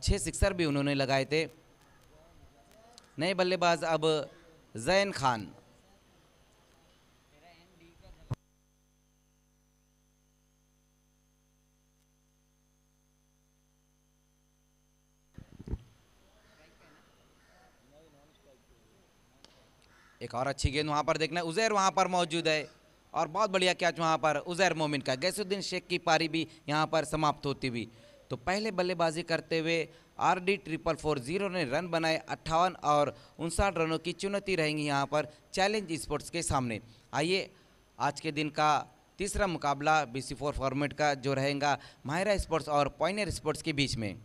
6 सिक्सर भी उन्होंने लगाए थे। नए बल्लेबाज अब जैन खान। एक और अच्छी गेंद वहां पर देखना है, उजैर वहां पर मौजूद है और बहुत बढ़िया कैच वहां पर उजैर मोमिन का। गैसुद्दीन शेख की पारी भी यहां पर समाप्त होती हुई। तो पहले बल्लेबाजी करते हुए RD440 ने रन बनाए 58 और 59 रनों की चुनौती रहेंगी यहां पर चैलेंज स्पोर्ट्स के सामने। आइए आज के दिन का तीसरा मुकाबला BC4 फॉर्मेट का जो रहेगा माहिरा स्पोर्ट्स और पॉइनियर स्पोर्ट्स के बीच में।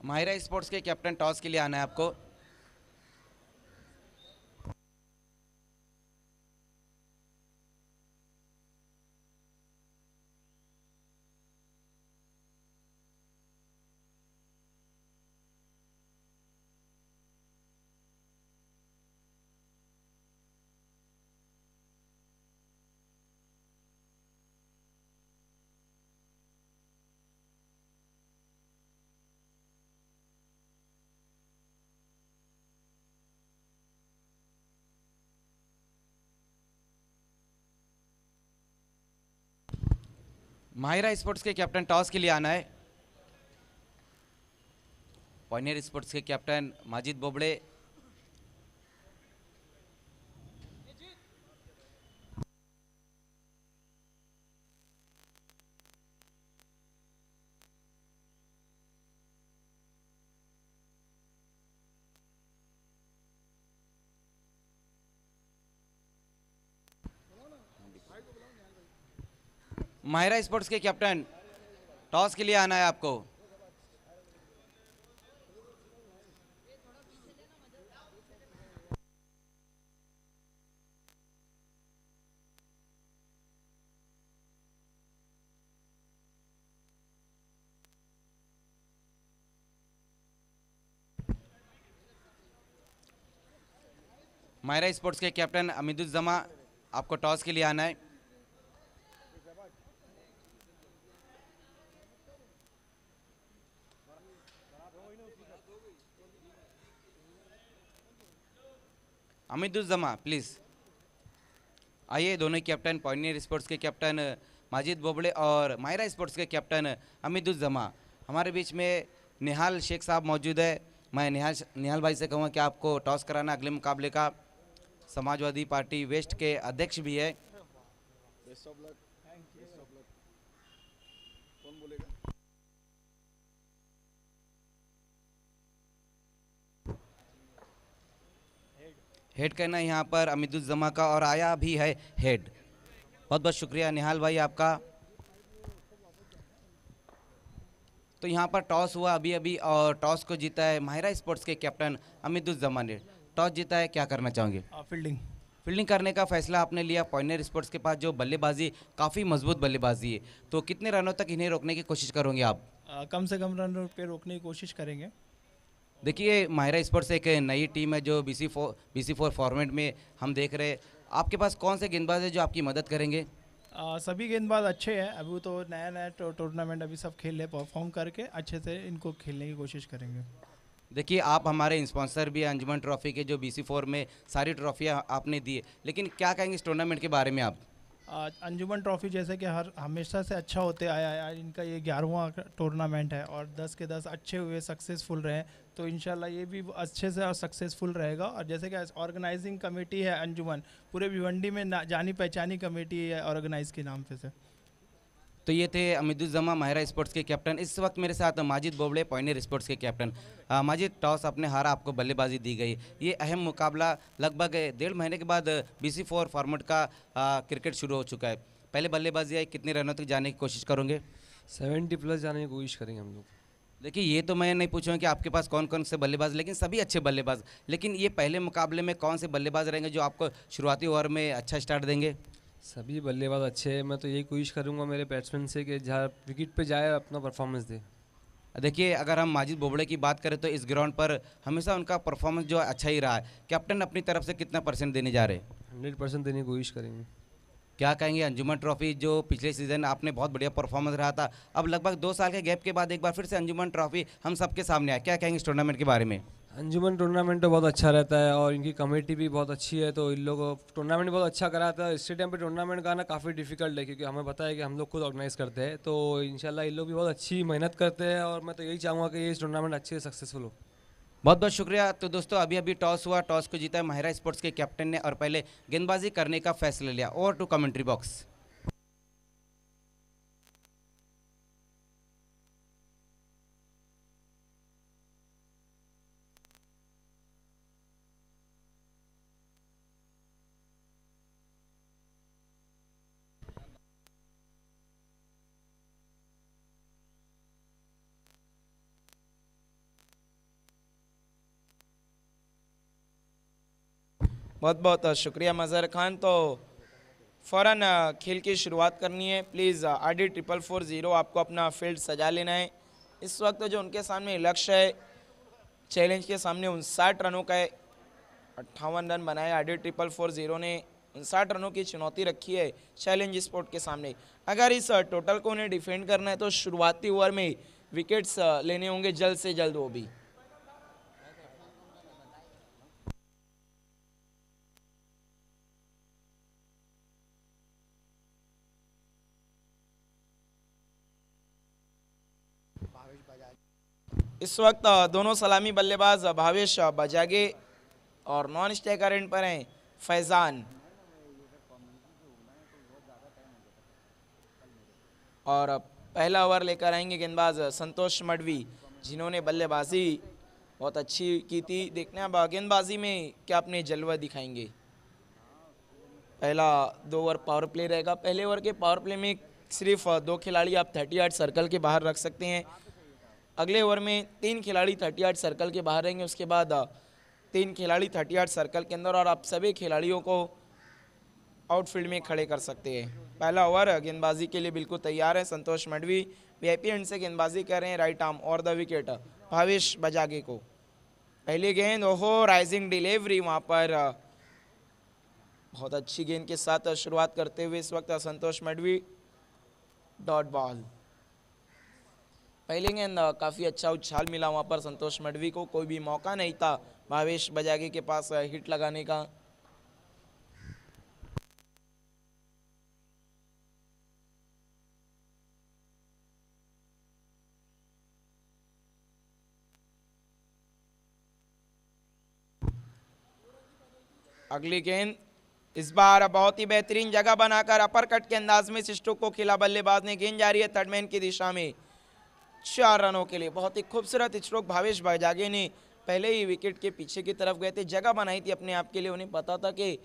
माहिरा स्पोर्ट्स के कैप्टन टॉस के लिए आना है आपको। माहिरा स्पोर्ट्स के कैप्टन टॉस के लिए आना है। पॉइनियर स्पोर्ट्स के कैप्टन माजिद बोबड़े। माहिरा स्पोर्ट्स के कैप्टन टॉस के लिए आना है आपको। माहिरा स्पोर्ट्स के कैप्टन अमीदुज्जमा, आपको टॉस के लिए आना है। अमीदुज्जमा प्लीज आइए। दोनों कैप्टन पॉइनियर स्पोर्ट्स के कैप्टन माजिद बोबड़े और माहिरा स्पोर्ट्स के कैप्टन अमीदुज्जमा, हमारे बीच में निहाल शेख साहब मौजूद है। मैं निहाल भाई से कहूँगा कि आपको टॉस कराना अगले मुकाबले का। समाजवादी पार्टी वेस्ट के अध्यक्ष भी है। कौन बोलेगा? हेड कहना यहाँ पर अमीदुज्जमा का और आया भी है हेड। बहुत बहुत शुक्रिया निहाल भाई आपका। तो यहाँ पर टॉस हुआ अभी अभी और टॉस को जीता है माहिरा स्पोर्ट्स के कैप्टन अमिदुज्जमान ने। टॉस जीता है, क्या करना चाहोगे? फील्डिंग। फील्डिंग करने का फैसला आपने लिया। पॉइंटर स्पोर्ट्स के पास जो बल्लेबाजी काफ़ी मजबूत बल्लेबाजी है, तो कितने रनों तक इन्हें रोकने की कोशिश करोगे आप? कम से कम रन पे रोकने की कोशिश करेंगे। देखिए माहिरा स्पोर्ट्स एक नई टीम है जो BC4 फॉर्मेट में हम देख रहे हैं। आपके पास कौन से गेंदबाज है जो आपकी मदद करेंगे? सभी गेंदबाज अच्छे हैं। अभी तो नया नया टूर्नामेंट अभी सब खेल रहे, परफॉर्म करके अच्छे से इनको खेलने की कोशिश करेंगे। देखिए आप हमारे स्पॉन्सर भी हैं अंजुमन ट्रॉफी के, जो BC4 में सारी ट्रॉफियाँ आपने दी है, लेकिन क्या कहेंगे इस टूर्नामेंट के बारे में आप? अंजुमन ट्रॉफी जैसे कि हर हमेशा से अच्छा होते आया है, इनका ये 11वां टूर्नामेंट है और 10 के 10 अच्छे हुए, सक्सेसफुल रहे, तो इंशाल्लाह ये भी अच्छे से और सक्सेसफुल रहेगा। और जैसे कि ऑर्गेनाइजिंग कमेटी है अंजुमन, पूरे भिवंडी में जानी पहचानी कमेटी है ऑर्गेनाइज के नाम पे से। तो ये थे अमिदुज्जमान माहिरा स्पोर्ट्स के कैप्टन। इस वक्त मेरे साथ माजिद बोबड़े पॉइंटर स्पोर्ट्स के कैप्टन। माजिद, टॉस आपने हारा, आपको बल्लेबाजी दी गई। ये अहम मुकाबला लगभग 1.5 महीने के बाद BC4 फॉर्मेट का क्रिकेट शुरू हो चुका है। पहले बल्लेबाजी आई, कितने रनों तक जाने की कोशिश करोगे? 70+ जाने की कोशिश करेंगे हम लोग। देखिए ये तो मैं नहीं पूछूंगा कि आपके पास कौन कौन से बल्लेबाज, लेकिन सभी अच्छे बल्लेबाज। लेकिन ये पहले मुकाबले में कौन से बल्लेबाज रहेंगे जो आपको शुरुआती ओवर में अच्छा स्टार्ट देंगे? सभी बल्लेबाज अच्छे हैं। मैं तो यही कोशिश करूंगा मेरे बैट्समैन से कि जहाँ विकेट पे जाए अपना परफॉर्मेंस दे। देखिए अगर हम माजिद बोबड़े की बात करें तो इस ग्राउंड पर हमेशा उनका परफॉर्मेंस जो अच्छा ही रहा है। कैप्टन अपनी तरफ से कितना % देने जा रहे हैं? 100% देने की कोशिश करेंगे। क्या कहेंगे अंजुमन ट्रॉफी, जो पिछले सीजन आपने बहुत बढ़िया परफॉर्मेंस रहा था, अब लगभग 2 साल के गैप के बाद एक बार फिर से अंजुमन ट्रॉफी हम सबके सामने आया, क्या कहेंगे इस टूर्नामेंट के बारे में? अंजुमन टूर्नामेंट तो बहुत अच्छा रहता है और इनकी कमेटी भी बहुत अच्छी है, तो इन लोग टूर्नामेंट बहुत अच्छा कराता है। स्टेडियम पे टूर्नामेंट कराना काफ़ी डिफिकल्ट है क्योंकि हमें पता है कि हम लोग खुद ऑर्गेनाइज करते हैं, तो इंशाल्लाह इन लोग भी बहुत अच्छी मेहनत करते हैं और मैं तो यही चाहूँगा कि ये इस टूर्नामेंट अच्छे से सक्सेसफुल हो। बहुत बहुत शुक्रिया। तो दोस्तों अभी अभी टॉस हुआ, टॉस को जीता है माहिरा स्पोर्ट्स के कैप्टन ने और पहले गेंदबाजी करने का फैसला लिया। Over to commentary box. बहुत बहुत शुक्रिया मज़हर खान। तो फ़ौरन खेल की शुरुआत करनी है। प्लीज़ RD440 आपको अपना फील्ड सजा लेना है। इस वक्त जो उनके सामने लक्ष्य है, चैलेंज के सामने 59 रनों का है। 58 रन बनाए RD440 ने। 59 रनों की चुनौती रखी है चैलेंज स्पोर्ट के सामने। अगर इस टोटल को उन्हें डिफेंड करना है तो शुरुआती ओवर में विकेट्स लेने होंगे जल्द से जल्द, वो भी। इस वक्त दोनों सलामी बल्लेबाज भावेश बजागे और नॉन स्ट्राइकर एंड पर हैं फैजान। और पहला ओवर लेकर आएंगे गेंदबाज संतोष मडवी, जिन्होंने बल्लेबाजी बहुत अच्छी की थी। देखने अब गेंदबाजी में क्या अपने जलवा दिखाएंगे। पहला 2 ओवर पावर प्ले रहेगा। पहले ओवर के पावर प्ले में सिर्फ 2 खिलाड़ी आप 30 यार्ड सर्कल के बाहर रख सकते हैं। अगले ओवर में 3 खिलाड़ी 30 यार्ड सर्कल के बाहर रहेंगे। उसके बाद 3 खिलाड़ी 30 यार्ड सर्कल के अंदर, और आप सभी खिलाड़ियों को आउटफील्ड में खड़े कर सकते हैं। पहला ओवर गेंदबाजी के लिए बिल्कुल तैयार है। संतोष मडवी VIP एंड से गेंदबाजी कर रहे हैं, राइट आर्म और द विकेट भावेश बजागे को। पहली गेंद, ओहो, राइजिंग डिलीवरी वहाँ पर बहुत अच्छी गेंद के साथ शुरुआत करते हुए इस वक्त संतोष मडवी। Dot ball. पहले गेंद काफ़ी अच्छा उछाल मिला वहाँ पर संतोष मडवी को, कोई भी मौका नहीं था भावेश बजागे के पास हिट लगाने का। अगली गेंद, इस बार बहुत ही बेहतरीन जगह बनाकर अपर कट के अंदाज में स्ट्रोक को खिला बल्लेबाज ने। गेंद जा रही है थर्ड मैन की दिशा में 4 रनों के लिए। बहुत ही खूबसूरत स्ट्रोक भावेश बजागे ने पहले ही विकेट के पीछे की तरफ गए थे, जगह बनाई थी अपने आप के लिए। उन्हें पता था कि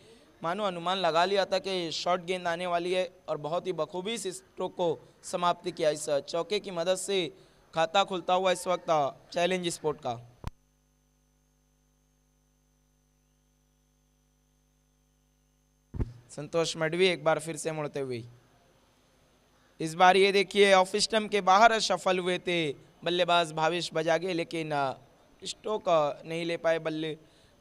मानो अनुमान लगा लिया था कि शॉर्ट गेंद आने वाली है और बहुत ही बखूबी इस स्ट्रोक को समाप्त किया। इस चौके की मदद से खाता खुलता हुआ इस वक्त चैलेंज स्पोर्ट का। संतोष मडवी एक बार फिर से मुड़ते हुए, इस बार ये देखिए ऑफ स्टंप के बाहर सफल हुए थे बल्लेबाज भावेश बजागे, लेकिन स्ट्रोक नहीं ले पाए बल्ले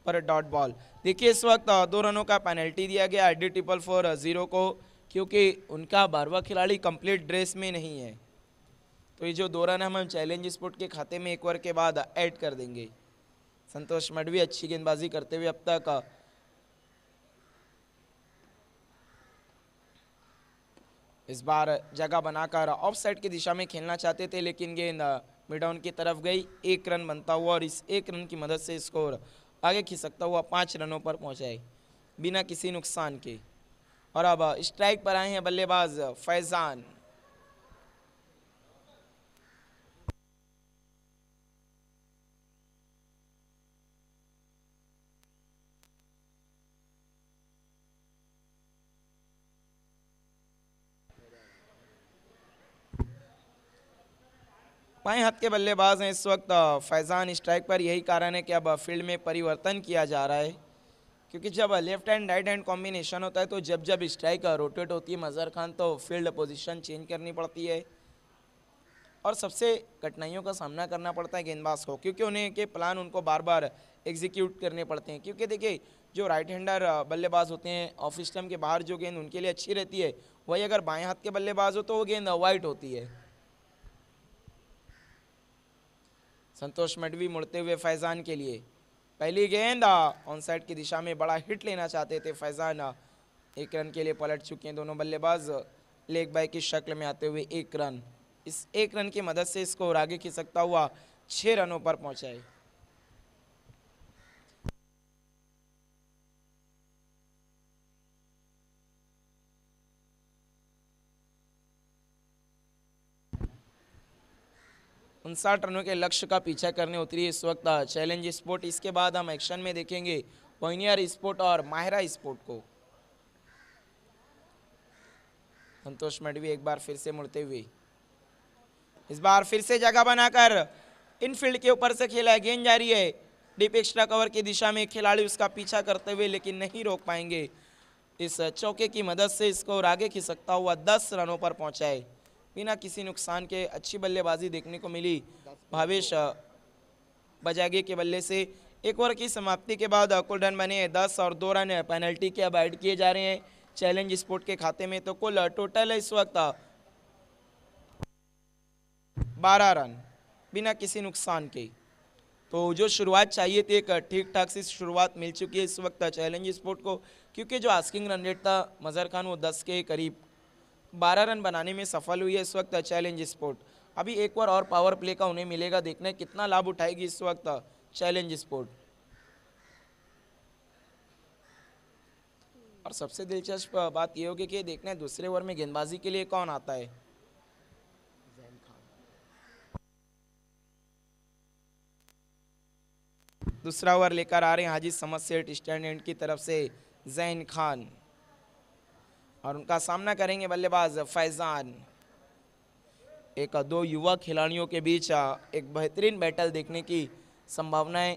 पर डॉट बॉल। देखिए इस वक्त 2 रनों का पेनल्टी दिया गया ID 440 को, क्योंकि उनका 12वां खिलाड़ी कंप्लीट ड्रेस में नहीं है। तो ये जो 2 रन हम चैलेंज स्पोर्ट के खाते में 1 ओवर के बाद ऐड कर देंगे। संतोष मडवी अच्छी गेंदबाजी करते हुए अब तक इस बार जगह बनाकर ऑफ साइड की दिशा में खेलना चाहते थे, लेकिन गेंद मिड ऑन की तरफ गई। 1 रन बनता हुआ और इस 1 रन की मदद से स्कोर आगे खिसकता हुआ 5 रनों पर पहुंचाए बिना किसी नुकसान के। और अब स्ट्राइक पर आए हैं बल्लेबाज फैजान। बाएं हाथ के बल्लेबाज हैं इस वक्त फैजान स्ट्राइक पर। यही कारण है कि अब फील्ड में परिवर्तन किया जा रहा है, क्योंकि जब left hand right hand combination होता है तो जब जब स्ट्राइक रोटेट होती है मजहर खान, तो फील्ड पोजीशन चेंज करनी पड़ती है और सबसे कठिनाइयों का सामना करना पड़ता है गेंदबाज को, क्योंकि उन्हें के प्लान उनको बार बार एग्जीक्यूट करने पड़ते हैं। क्योंकि देखिए जो राइट हैंडर बल्लेबाज होते हैं ऑफ स्टंप के बाहर जो गेंद उनके लिए अच्छी रहती है, वही अगर बाएं हाथ के बल्लेबाज हो तो वो गेंद वाइड होती है। संतोष मडवी मुड़ते हुए फैजान के लिए, पहली गेंद ऑन साइड की दिशा में बड़ा हिट लेना चाहते थे फैजान। 1 रन के लिए पलट चुके हैं दोनों बल्लेबाज लेग बाय की शक्ल में आते हुए 1 रन। इस 1 रन की मदद से स्कोर आगे खिसकता हुआ 6 रनों पर पहुंचाए। उनसाठ रनों के लक्ष्य का पीछा करने उतरी इस वक्त चैलेंज स्पोर्ट। इसके बाद हम एक्शन में देखेंगे पॉइनियर स्पोर्ट और माहिरा स्पोर्ट को। संतोष मडवी एक बार फिर से मुड़ते हुए, इस बार फिर से जगह बनाकर इनफील्ड के ऊपर से खेला है, गेंद जारी है डीप एक्स्ट्रा कवर की दिशा में, खिलाड़ी उसका पीछा करते हुए लेकिन नहीं रोक पाएंगे। इस चौके की मदद से स्कोर आगे खिसकता हुआ 10 रनों पर पहुंचाए बिना किसी नुकसान के। अच्छी बल्लेबाजी देखने को मिली भावेश बजागे के बल्ले से। 1 ओवर की समाप्ति के बाद कुल रन बने 10 और 2 रन पेनल्टी के अब ऐड किए जा रहे हैं चैलेंज स्पोर्ट के खाते में। तो कुल टोटल है इस वक्त 12 रन बिना किसी नुकसान के। तो जो शुरुआत चाहिए थी एक ठीक ठाक सी शुरुआत मिल चुकी है इस वक्त चैलेंज स्पोर्ट को, क्योंकि जो आस्किंग रन रेट था मजहर खान वो 10 के करीब 12 रन बनाने में सफल हुई है इस वक्त चैलेंज स्पोर्ट। अभी 1 ओवर और पावर प्ले का उन्हें मिलेगा, देखना है कितना लाभ उठाएगी इस वक्त चैलेंज स्पोर्ट। और सबसे दिलचस्प बात यह होगी कि देखना है दूसरे ओवर में गेंदबाजी के लिए कौन आता है। दूसरा ओवर लेकर आ रहे हैं हाजी समद सेठ स्टैंड एंड की तरफ से जैन खान, और उनका सामना करेंगे बल्लेबाज फैजान। एक 2 युवा खिलाड़ियों के बीच एक बेहतरीन बैटल देखने की संभावना है।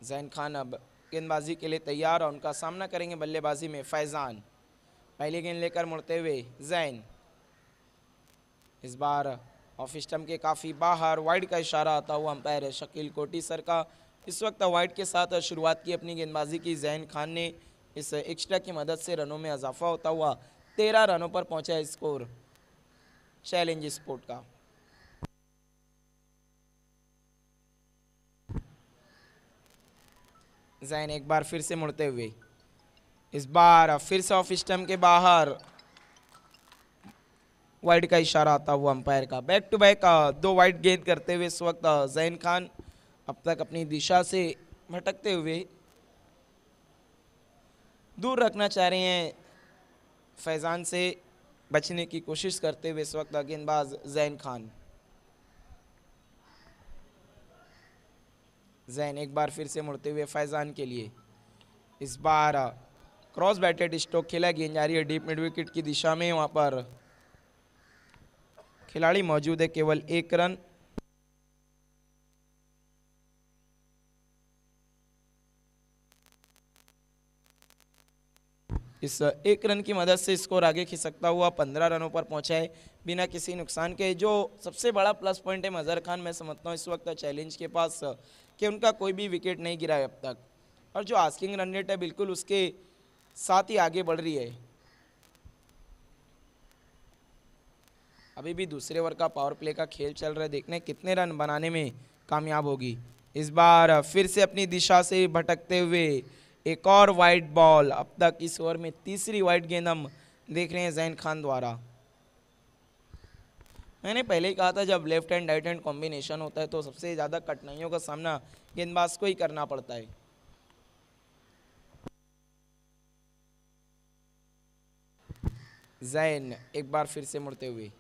जैन खान अब गेंदबाजी के लिए तैयार और उनका सामना करेंगे बल्लेबाजी में फैजान। पहली गेंद लेकर मुड़ते हुए जैन, इस बार ऑफ स्टंप के काफ़ी बाहर, वाइड का इशारा आता हुआ अंपायर शकील कोटी सर का। इस वक्त वाइड के साथ शुरुआत की अपनी गेंदबाजी की जैन खान ने। इस एक्स्ट्रा की मदद से रनों में इजाफा होता हुआ 13 रनों पर पहुंचा स्कोर चैलेंज स्पोर्ट का। जैन एक बार फिर से मुड़ते हुए, इस बार फिर से ऑफ स्टंप के बाहर, वाइड का इशारा आता हुआ अंपायर का। बैक टू बैक 2 वाइड गेंद करते हुए इस वक्त जैन खान अब तक अपनी दिशा से भटकते हुए दूर रखना चाह रहे हैं फैज़ान से बचने की कोशिश करते हुए इस वक्त गेंदबाज जैन खान। जैन एक बार फिर से मुड़ते हुए फैज़ान के लिए, इस बार क्रॉस बैटेड स्ट्रोक खेला, गेंद जा रही है डीप मिड विकेट की दिशा में, वहां पर खिलाड़ी मौजूद है, केवल 1 रन। इस 1 रन की मदद से स्कोर आगे खिसकता हुआ 15 रनों पर पहुंचा है बिना किसी नुकसान के। जो सबसे बड़ा प्लस पॉइंट है मजहर खान, मैं समझता हूं इस वक्त चैलेंज के पास कि उनका कोई भी विकेट नहीं गिरा है अब तक, और जो आस्किंग रन रेट है बिल्कुल उसके साथ ही आगे बढ़ रही है। अभी भी दूसरे ओवर का पावर प्ले का खेल चल रहा है, देखने कितने रन बनाने में कामयाब होगी। इस बार फिर से अपनी दिशा से भटकते हुए एक और वाइड बॉल। अब तक इस ओवर में तीसरी वाइड गेंद हम देख रहे हैं जैन खान द्वारा। मैंने पहले ही कहा था जब left hand right hand combination होता है तो सबसे ज़्यादा कठिनाइयों का सामना गेंदबाज को ही करना पड़ता है। जैन एक बार फिर से मुड़ते हुए,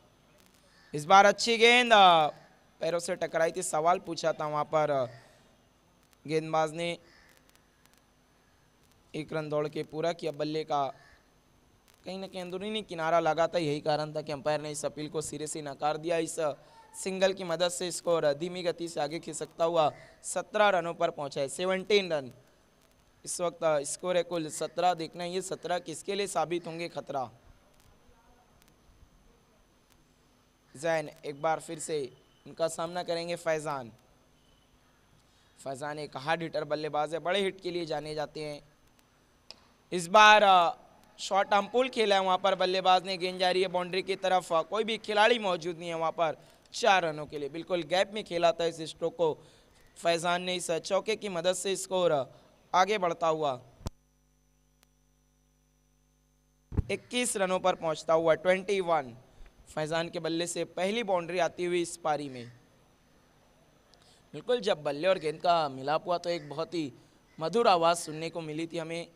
इस बार अच्छी गेंद पैरों से टकराई थी, सवाल पूछा था वहां पर गेंदबाज ने 1 रन दौड़ के पूरा किया। बल्ले का कहीं ना कहीं अंदरूनी किनारा लगा था, यही कारण था कि अंपायर ने इस अपील को सिरे से नकार दिया। इस सिंगल की मदद से स्कोर धीमी गति से आगे खिसकता हुआ 17 रनों पर पहुंचा है। 17 रन इस वक्त स्कोर है कुल 17। देखना ये 17 किसके लिए साबित होंगे खतरा। जैन एक बार फिर से उनका सामना करेंगे फैज़ान। फैज़ान एक हार्ड हिटर बल्लेबाज है, बड़े हिट के लिए जाने जाते हैं। इस बार शॉर्ट आर्म पुल खेला है, वहां पर बल्लेबाज ने गेंद जा रही है बाउंड्री की तरफ, कोई भी खिलाड़ी मौजूद नहीं है वहां पर। 4 रनों के लिए बिल्कुल गैप में खेला था इस स्ट्रोक को फैज़ान ने। इस चौके की मदद से स्कोर आगे बढ़ता हुआ 21 रनों पर पहुंचता हुआ 21। फैज़ान के बल्ले से पहली बाउंड्री आती हुई इस पारी में। बिल्कुल जब बल्ले और गेंद का मिलाप हुआ तो एक बहुत ही मधुर आवाज सुनने को मिली थी हमें।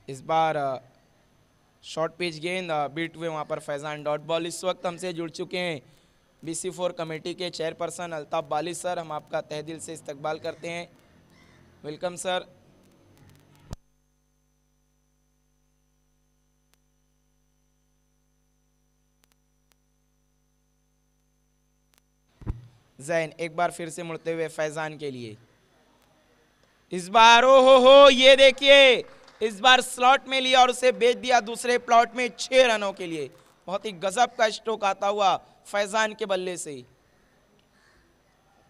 इस बार शॉर्ट पिच गेंद बीट हुए वहां पर फैज़ान, डॉट बॉल। इस वक्त हमसे जुड़ चुके हैं BC4 कमेटी के चेयरपर्सन अल्ताफ बाली सर, हम आपका तहे दिल से इस्तकबाल करते हैं। Welcome sir. जैन एक बार फिर से मुड़ते हुए फैज़ान के लिए, इस बार ओ हो ये देखिए, इस बार स्लॉट में लिया और उसे बेच दिया दूसरे प्लॉट में 6 रनों के लिए। बहुत ही गजब का स्ट्रोक आता हुआ फैज़ान के बल्ले से।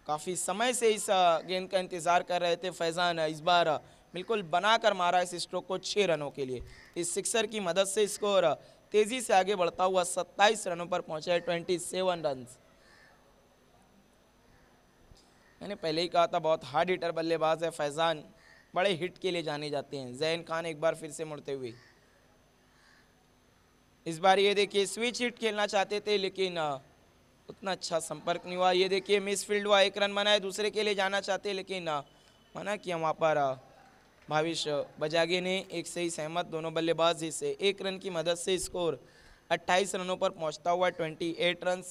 काफी समय से इस गेंद का इंतजार कर रहे थे फैज़ान, इस बार बिल्कुल बनाकर मारा इस स्ट्रोक को 6 रनों के लिए। इस सिक्सर की मदद से स्कोर तेजी से आगे बढ़ता हुआ 27 रनों पर पहुंचा है, 27 रन। मैंने पहले ही कहा था बहुत हार्ड हिटर बल्लेबाज है फैज़ान, बड़े हिट के लिए जाने जाते हैं। जैन खान एक बार फिर से मुड़ते हुए, इस बार ये देखिए स्विच हिट खेलना चाहते थे लेकिन उतना अच्छा संपर्क नहीं हुआ। ये देखिए मिस फील्ड हुआ, 1 रन बना है, दूसरे के लिए जाना चाहते लेकिन मना किया वहाँ पर भाविश बजागे ने। एक से ही सहमत दोनों बल्लेबाज, इसे 1 रन की मदद से स्कोर 28 रनों पर पहुँचता हुआ 28 रन।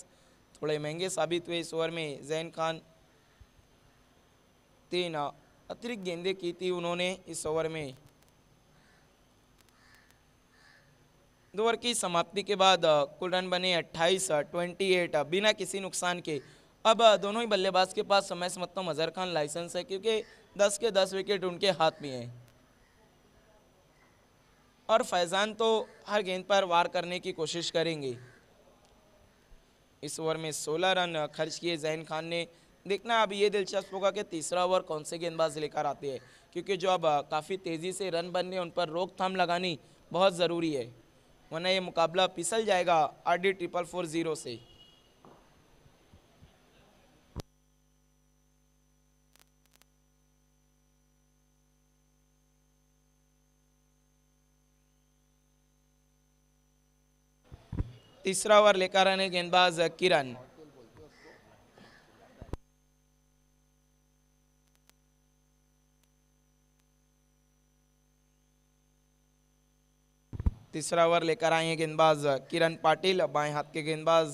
थोड़े महंगे साबित हुए इस ओवर में जैन खान। 3 अतिरिक्त गेंदें की थी उन्होंने इस ओवर में। 2 ओवर की समाप्ति के बाद कुल रन बने 28, 28 बिना किसी नुकसान के। अब दोनों ही बल्लेबाज के पास मैं समझता हूँ मजहर खान लाइसेंस है, क्योंकि 10 के 10 विकेट उनके हाथ में हैं और फैज़ान तो हर गेंद पर वार करने की कोशिश करेंगे। इस ओवर में 16 रन खर्च किए जैन खान ने। देखना अब ये दिलचस्प होगा कि तीसरा ओवर कौन से गेंदबाज लेकर आते हैं, क्योंकि जो अब काफ़ी तेज़ी से रन बन रहे हैं उन पर रोकथाम लगानी बहुत ज़रूरी है, वरना ये मुकाबला फिसल जाएगा RD 440 से। तीसरा ओवर लेकर आने गेंदबाज किरण। तीसरा ओवर लेकर आए हैं गेंदबाज किरण पाटिल। बाएं हाथ के गेंदबाज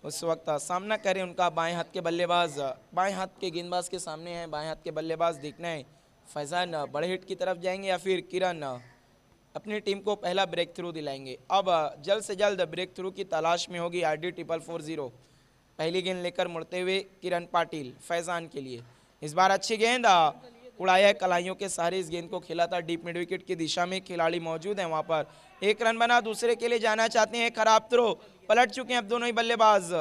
उस वक्त सामना करें उनका बाएं हाथ के बल्लेबाज, बाएं हाथ के गेंदबाज के सामने है बाएं हाथ के बल्लेबाज। देखना है फैजान बड़े हिट की तरफ जाएंगे या फिर किरण अपनी टीम को पहला ब्रेक थ्रू दिलाएंगे। अब जल्द से जल्द ब्रेक थ्रू की तलाश में होगी RD 440। पहली गेंद लेकर मुड़ते हुए किरण पाटिल फैजान के लिए। इस बार अच्छी गेंद उड़ाया है कलाइयों के सहारे। इस गेंद को खेला था डीप मिड विकेट की दिशा में, खिलाड़ी मौजूद है वहां पर। एक रन बना, दूसरे के लिए जाना चाहते हैं। खराब थ्रो, पलट चुके हैं अब दोनों ही बल्लेबाज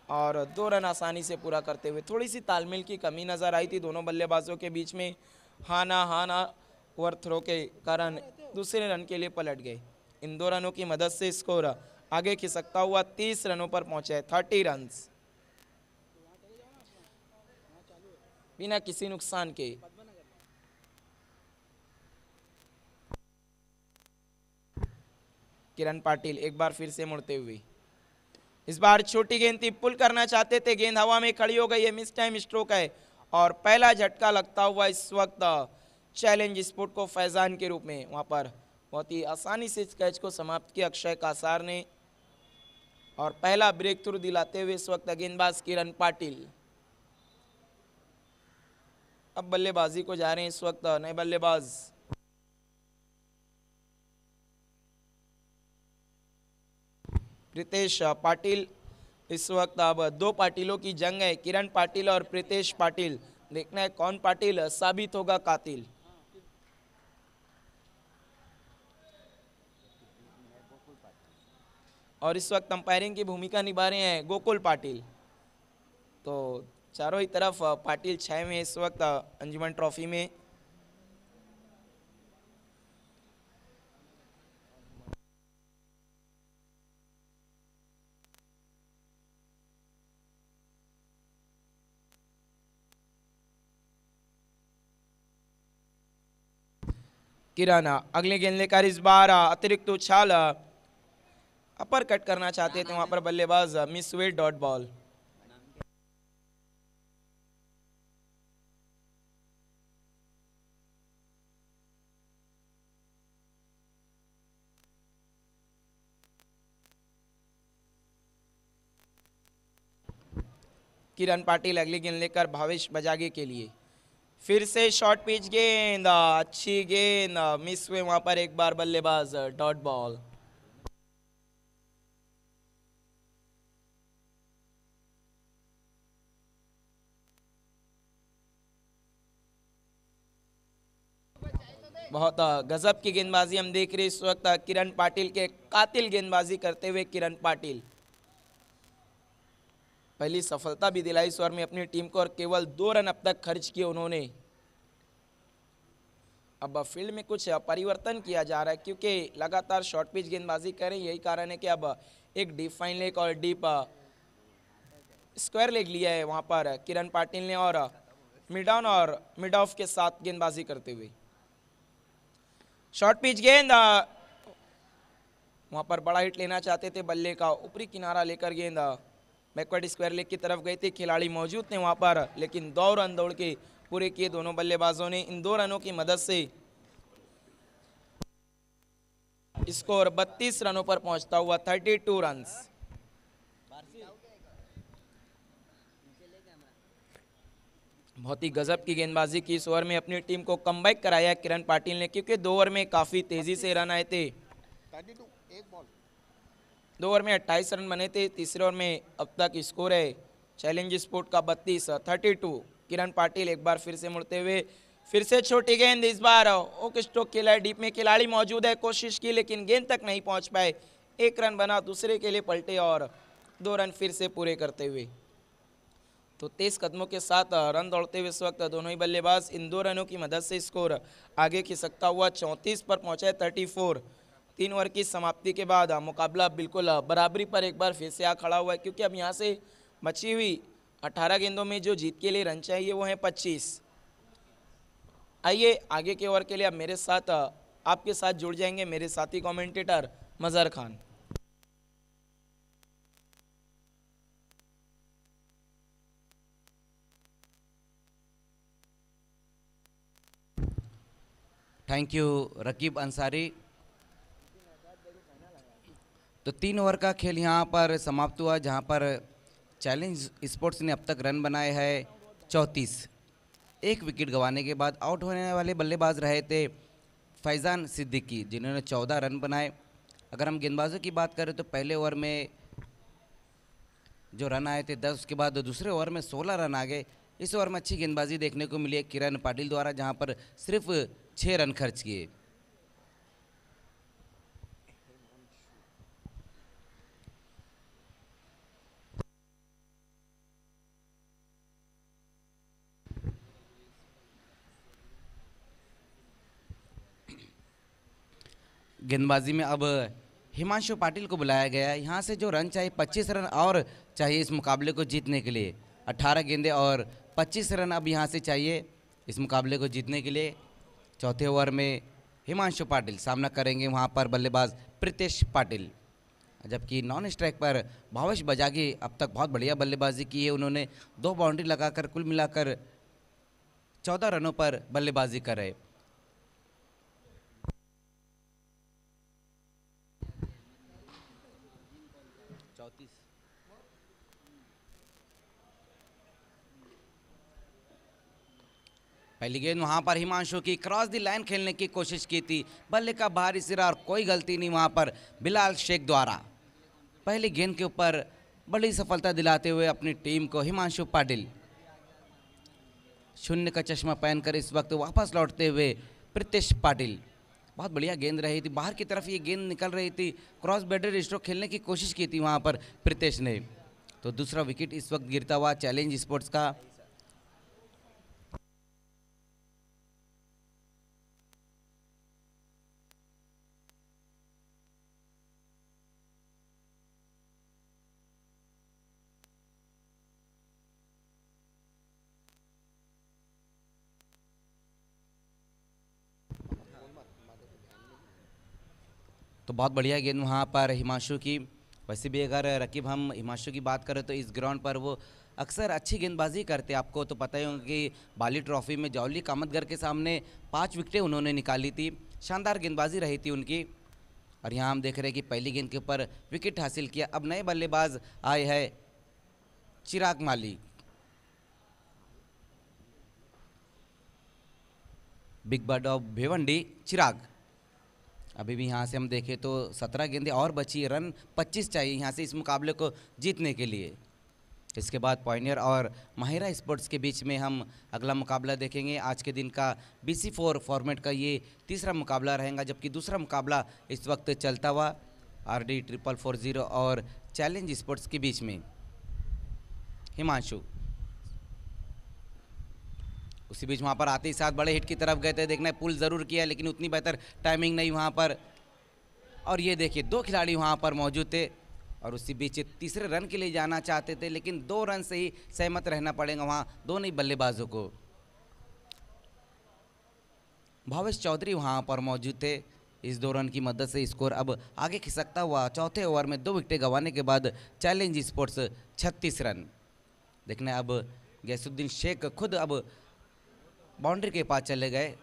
और 2 रन आसानी से पूरा करते हुए। थोड़ी सी तालमेल की कमी नजर आई थी दोनों बल्लेबाजों के बीच में। हाना ओवर थ्रो के कारण दूसरे रन के लिए पलट गए। इन 2 रनों की मदद से स्कोर आगे खिसकता हुआ 30 रनों पर पहुंचा है। 30 रन बिना किसी नुकसान के। किरण पाटिल एक बार फिर से मुड़ते हुए। इस बार छोटी गेंद थी, पुल करना चाहते थे, गेंद हवा में खड़ी हो गई है। मिस टाइम स्ट्रोक है और पहला झटका लगता हुआ इस वक्त चैलेंज स्पोर्ट को फैजान के रूप में। वहां पर बहुत ही आसानी से इस कैच को समाप्त किया अक्षय कासार ने और पहला ब्रेक थ्रू दिलाते हुए इस वक्त गेंदबाज किरण पाटिल। अब बल्लेबाजी को जा रहे हैं इस वक्त नए बल्लेबाज प्रीतेश पाटिल। इस वक्त अब 2 पाटिलों की जंग है, किरण पाटिल और प्रीतेश पाटिल। देखना है कौन पाटिल साबित होगा कातिल। और इस वक्त अंपायरिंग की भूमिका निभा रहे हैं गोकुल पाटिल। तो चारों ही तरफ पाटिल छाए में इस वक्त अंजुमन ट्रॉफी में। किरण अगले गेंद लेकर इस बार अतिरिक्त उछाल अपर कट करना चाहते थे वहां पर बल्लेबाज मिस हुए, डॉट बॉल। किरण पाटिल अगली गेंद लेकर भावेश बजागे के लिए। फिर से शॉर्ट पिच गेंद, अच्छी गेंद, मिस हुए वहां पर एक बार बल्लेबाज, डॉट बॉल। बहुत गजब की गेंदबाजी हम देख रहे हैं इस वक्त किरण पाटिल के। कातिल गेंदबाजी करते हुए किरण पाटिल पहली सफलता भी दिलाई इस ओवर में अपनी टीम को और केवल 2 रन अब तक खर्च किए उन्होंने। अब फील्ड में कुछ परिवर्तन किया जा रहा है क्योंकि लगातार शॉर्ट पिच गेंदबाजी कर रहे हैं। यही कारण है कि अब एक डीप फाइन लेग और डीप स्क्वायर लेग लिया है वहां पर किरण पाटिल ने और मिड ऑन और मिड ऑफ के साथ गेंदबाजी करते हुए। शॉर्ट पिच गेंद, वहां पर बड़ा हिट लेना चाहते थे, बल्ले का ऊपरी किनारा लेकर गेंद बैकवर्ड स्क्वायर लेग की तरफ गए थे। खिलाड़ी मौजूद थे वहां पर लेकिन 2 रन दौड़ के पूरे किए दोनों बल्लेबाजों ने। इन 2 रनों की मदद से स्कोर 32 रनों पर पहुंचता हुआ 32 रन। बहुत ही गजब की गेंदबाजी की इस ओवर में अपनी टीम को कमबैक कराया किरण पाटिल ने क्योंकि 2 ओवर में काफी तेजी से रन आए थे। 2 ओवर में 28 रन बने थे। तीसरे ओवर में अब तक स्कोर है चैलेंज स्पोर्ट का 32 किरण पाटिल एक बार फिर से मुड़ते हुए। फिर से छोटी गेंद, इस बार ओक स्ट्रोक खेला है, डीप में खिलाड़ी मौजूद है, कोशिश की लेकिन गेंद तक नहीं पहुंच पाए। 1 रन बना, दूसरे के लिए पलटे और 2 रन फिर से पूरे करते हुए। तो तेज कदमों के साथ रन दौड़ते हुए इस वक्त दोनों ही बल्लेबाज। इन 2 रनों की मदद से स्कोर आगे खिसकता हुआ 34 पर पहुंचा है 34। 3 ओवर की समाप्ति के बाद मुकाबला बिल्कुल बराबरी पर एक बार फिर से आ खड़ा हुआ है क्योंकि अब यहाँ से बची हुई 18 गेंदों में जो जीत के लिए रन चाहिए वो है 25। आइए आगे के ओवर के लिए अब मेरे साथ आपके साथ जुड़ जाएंगे मेरे साथी commentator Mazhar Khan. Thank you Raqib Ansari. तो 3 ओवर का खेल यहाँ पर समाप्त हुआ, जहाँ पर चैलेंज स्पोर्ट्स ने अब तक रन बनाए हैं 34। एक विकेट गंवाने के बाद आउट होने वाले बल्लेबाज रहे थे फैज़ान सिद्दीकी, जिन्होंने 14 रन बनाए। अगर हम गेंदबाजों की बात करें तो पहले ओवर में जो रन आए थे 10, उसके बाद दूसरे ओवर में 16 रन आ गए। इस ओवर में अच्छी गेंदबाजी देखने को मिली है किरण पाटिल द्वारा, जहाँ पर सिर्फ 6 रन खर्च किए। गेंदबाजी में अब हिमांशु पाटिल को बुलाया गया है। यहाँ से जो रन चाहिए 25 रन और चाहिए इस मुकाबले को जीतने के लिए। 18 गेंदे और 25 रन अब यहाँ से चाहिए इस मुकाबले को जीतने के लिए। चौथे ओवर में हिमांशु पाटिल सामना करेंगे वहाँ पर बल्लेबाज प्रीतेश पाटिल, जबकि नॉन स्ट्राइक पर भावेश बजागी अब तक बहुत बढ़िया बल्लेबाजी की है। उन्होंने 2 बाउंड्री लगाकर कुल मिलाकर 14 रनों पर बल्लेबाजी कर रहे। पहली गेंद वहां पर हिमांशु की क्रॉस द लाइन खेलने की कोशिश की थी, बल्ले का बाहरी सिरा और कोई गलती नहीं वहां पर बिलाल शेख द्वारा। पहली गेंद के ऊपर बड़ी सफलता दिलाते हुए अपनी टीम को हिमांशु पाटिल। शून्य का चश्मा पहनकर इस वक्त वापस लौटते हुए प्रीतेश पाटिल। बहुत बढ़िया गेंद रही थी, बाहर की तरफ ये गेंद निकल रही थी, क्रॉस बैटर स्ट्रोक खेलने की कोशिश की थी वहां पर प्रीतेश ने। तो दूसरा विकेट इस वक्त गिरता हुआ चैलेंज स्पोर्ट्स का। तो बहुत बढ़िया गेंद वहाँ पर हिमांशु की। वैसे भी अगर रकीब हम हिमांशु की बात करें तो इस ग्राउंड पर वो अक्सर अच्छी गेंदबाजी करते। आपको तो पता ही होगा कि बाली ट्रॉफी में जौली कामतगर के सामने 5 विकेटें उन्होंने निकाली थी। शानदार गेंदबाजी रही थी उनकी। और यहाँ हम देख रहे हैं कि पहली गेंद के ऊपर विकेट हासिल किया। अब नए बल्लेबाज आए हैं चिराग माली। बिग बर्ड ऑफ भिवंडी चिराग। अभी भी यहाँ से हम देखें तो 17 गेंदें और बची, रन 25 चाहिए यहाँ से इस मुकाबले को जीतने के लिए। इसके बाद पॉइनियर और माहिरा स्पोर्ट्स के बीच में हम अगला मुकाबला देखेंगे। आज के दिन का BC4 फॉर्मेट का ये तीसरा मुकाबला रहेगा, जबकि दूसरा मुकाबला इस वक्त चलता हुआ RD 4440 और चैलेंज स्पोर्ट्स के बीच में। हिमांशु उसी बीच वहाँ पर आते ही साथ बड़े हिट की तरफ गए थे। देखना है पुल ज़रूर किया, लेकिन उतनी बेहतर टाइमिंग नहीं वहाँ पर। और ये देखिए 2 खिलाड़ी वहाँ पर मौजूद थे और उसी बीच तीसरे रन के लिए जाना चाहते थे, लेकिन 2 रन से ही सहमत रहना पड़ेगा वहाँ दोनों ही बल्लेबाजों को। भावेश चौधरी वहाँ पर मौजूद थे। इस 2 रन की मदद से स्कोर अब आगे खिसकता हुआ। चौथे ओवर में 2 विकेटें गंवाने के बाद चैलेंज स्पोर्ट्स 36 रन। देखना है अब गैसुद्दीन शेख खुद अब बाउंड्री के पास चले गए।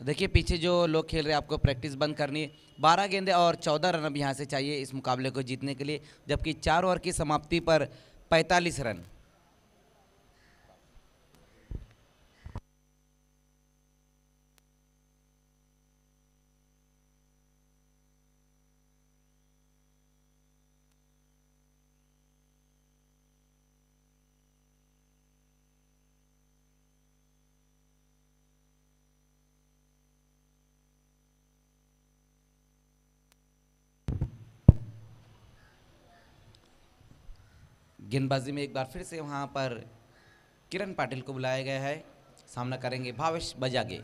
देखिए पीछे जो लोग खेल रहे हैं आपको प्रैक्टिस बंद करनी है। 12 गेंदे और 14 रन अब यहाँ से चाहिए इस मुकाबले को जीतने के लिए, जबकि 4 ओवर की समाप्ति पर 45 रन। गेंदबाजी में एक बार फिर से वहाँ पर किरण पाटिल को बुलाया गया है, सामना करेंगे भावेश बजागे।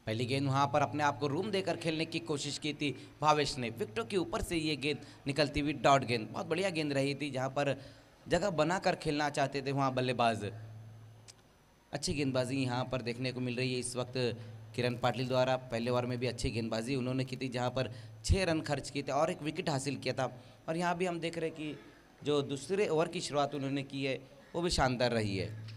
पहली गेंद वहाँ पर अपने आप को रूम देकर खेलने की कोशिश की थी भावेश ने, विकेटों के ऊपर से ये गेंद निकलती हुई डॉट गेंद, बहुत बढ़िया गेंद रही थी, जहाँ पर जगह बनाकर खेलना चाहते थे वहाँ बल्लेबाज। अच्छी गेंदबाजी यहाँ पर देखने को मिल रही है इस वक्त किरण पाटिल द्वारा। पहले ओवर में भी अच्छी गेंदबाजी उन्होंने की थी, जहाँ पर 6 रन खर्च किए थे और एक विकेट हासिल किया था। और यहाँ भी हम देख रहे हैं कि जो दूसरे ओवर की शुरुआत उन्होंने की है वो भी शानदार रही है।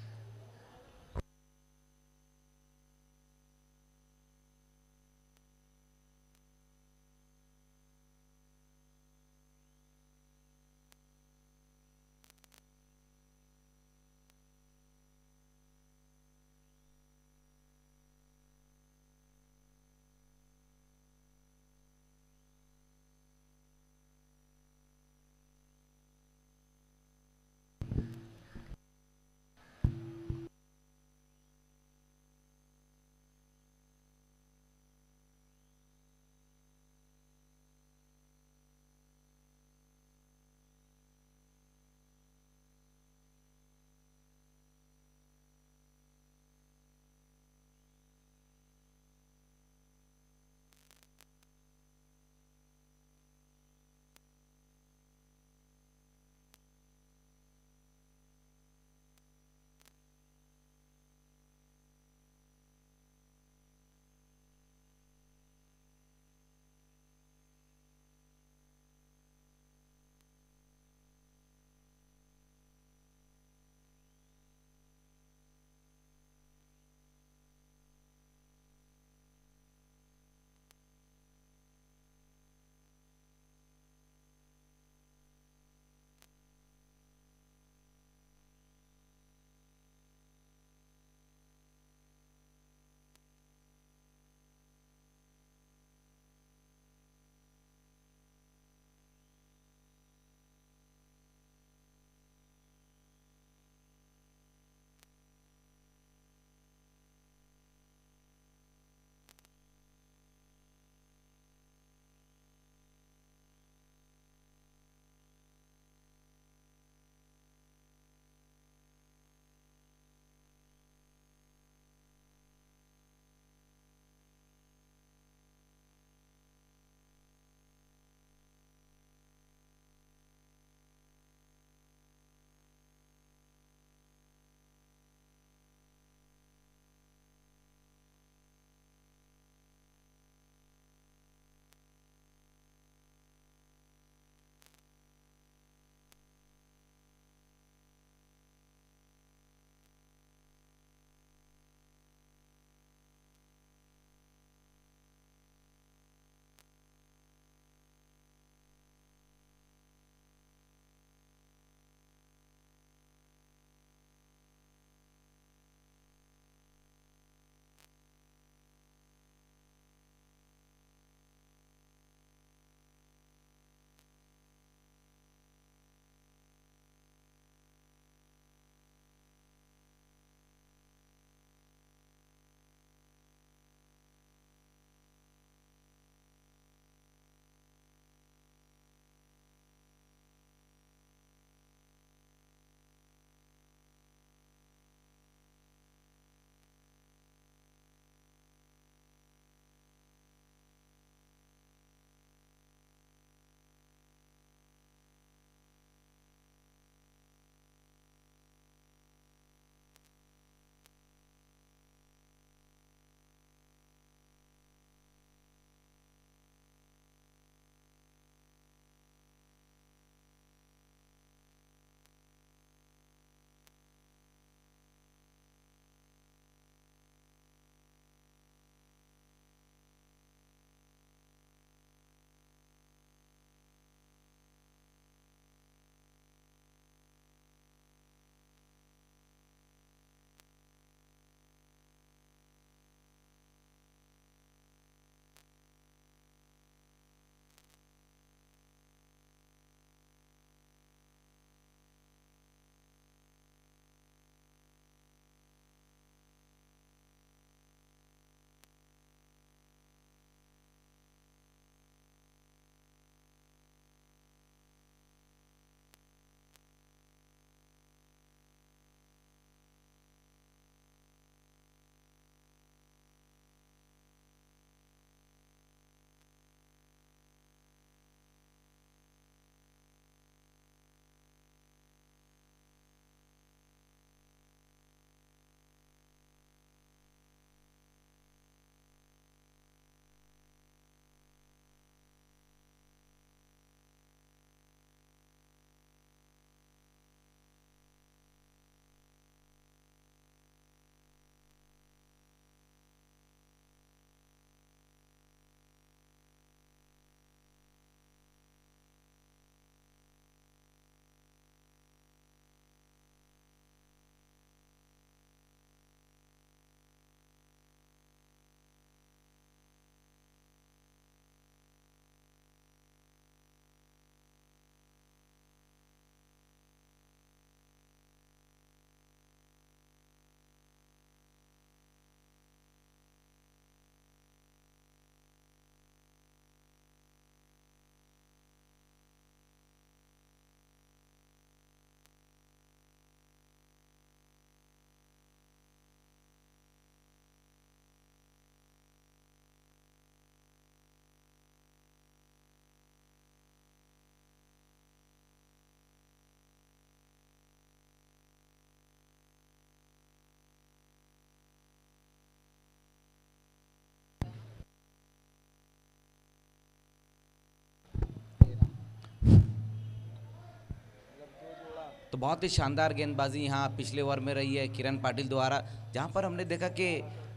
तो बहुत ही शानदार गेंदबाजी यहाँ पिछले ओवर में रही है किरण पाटिल द्वारा, जहाँ पर हमने देखा कि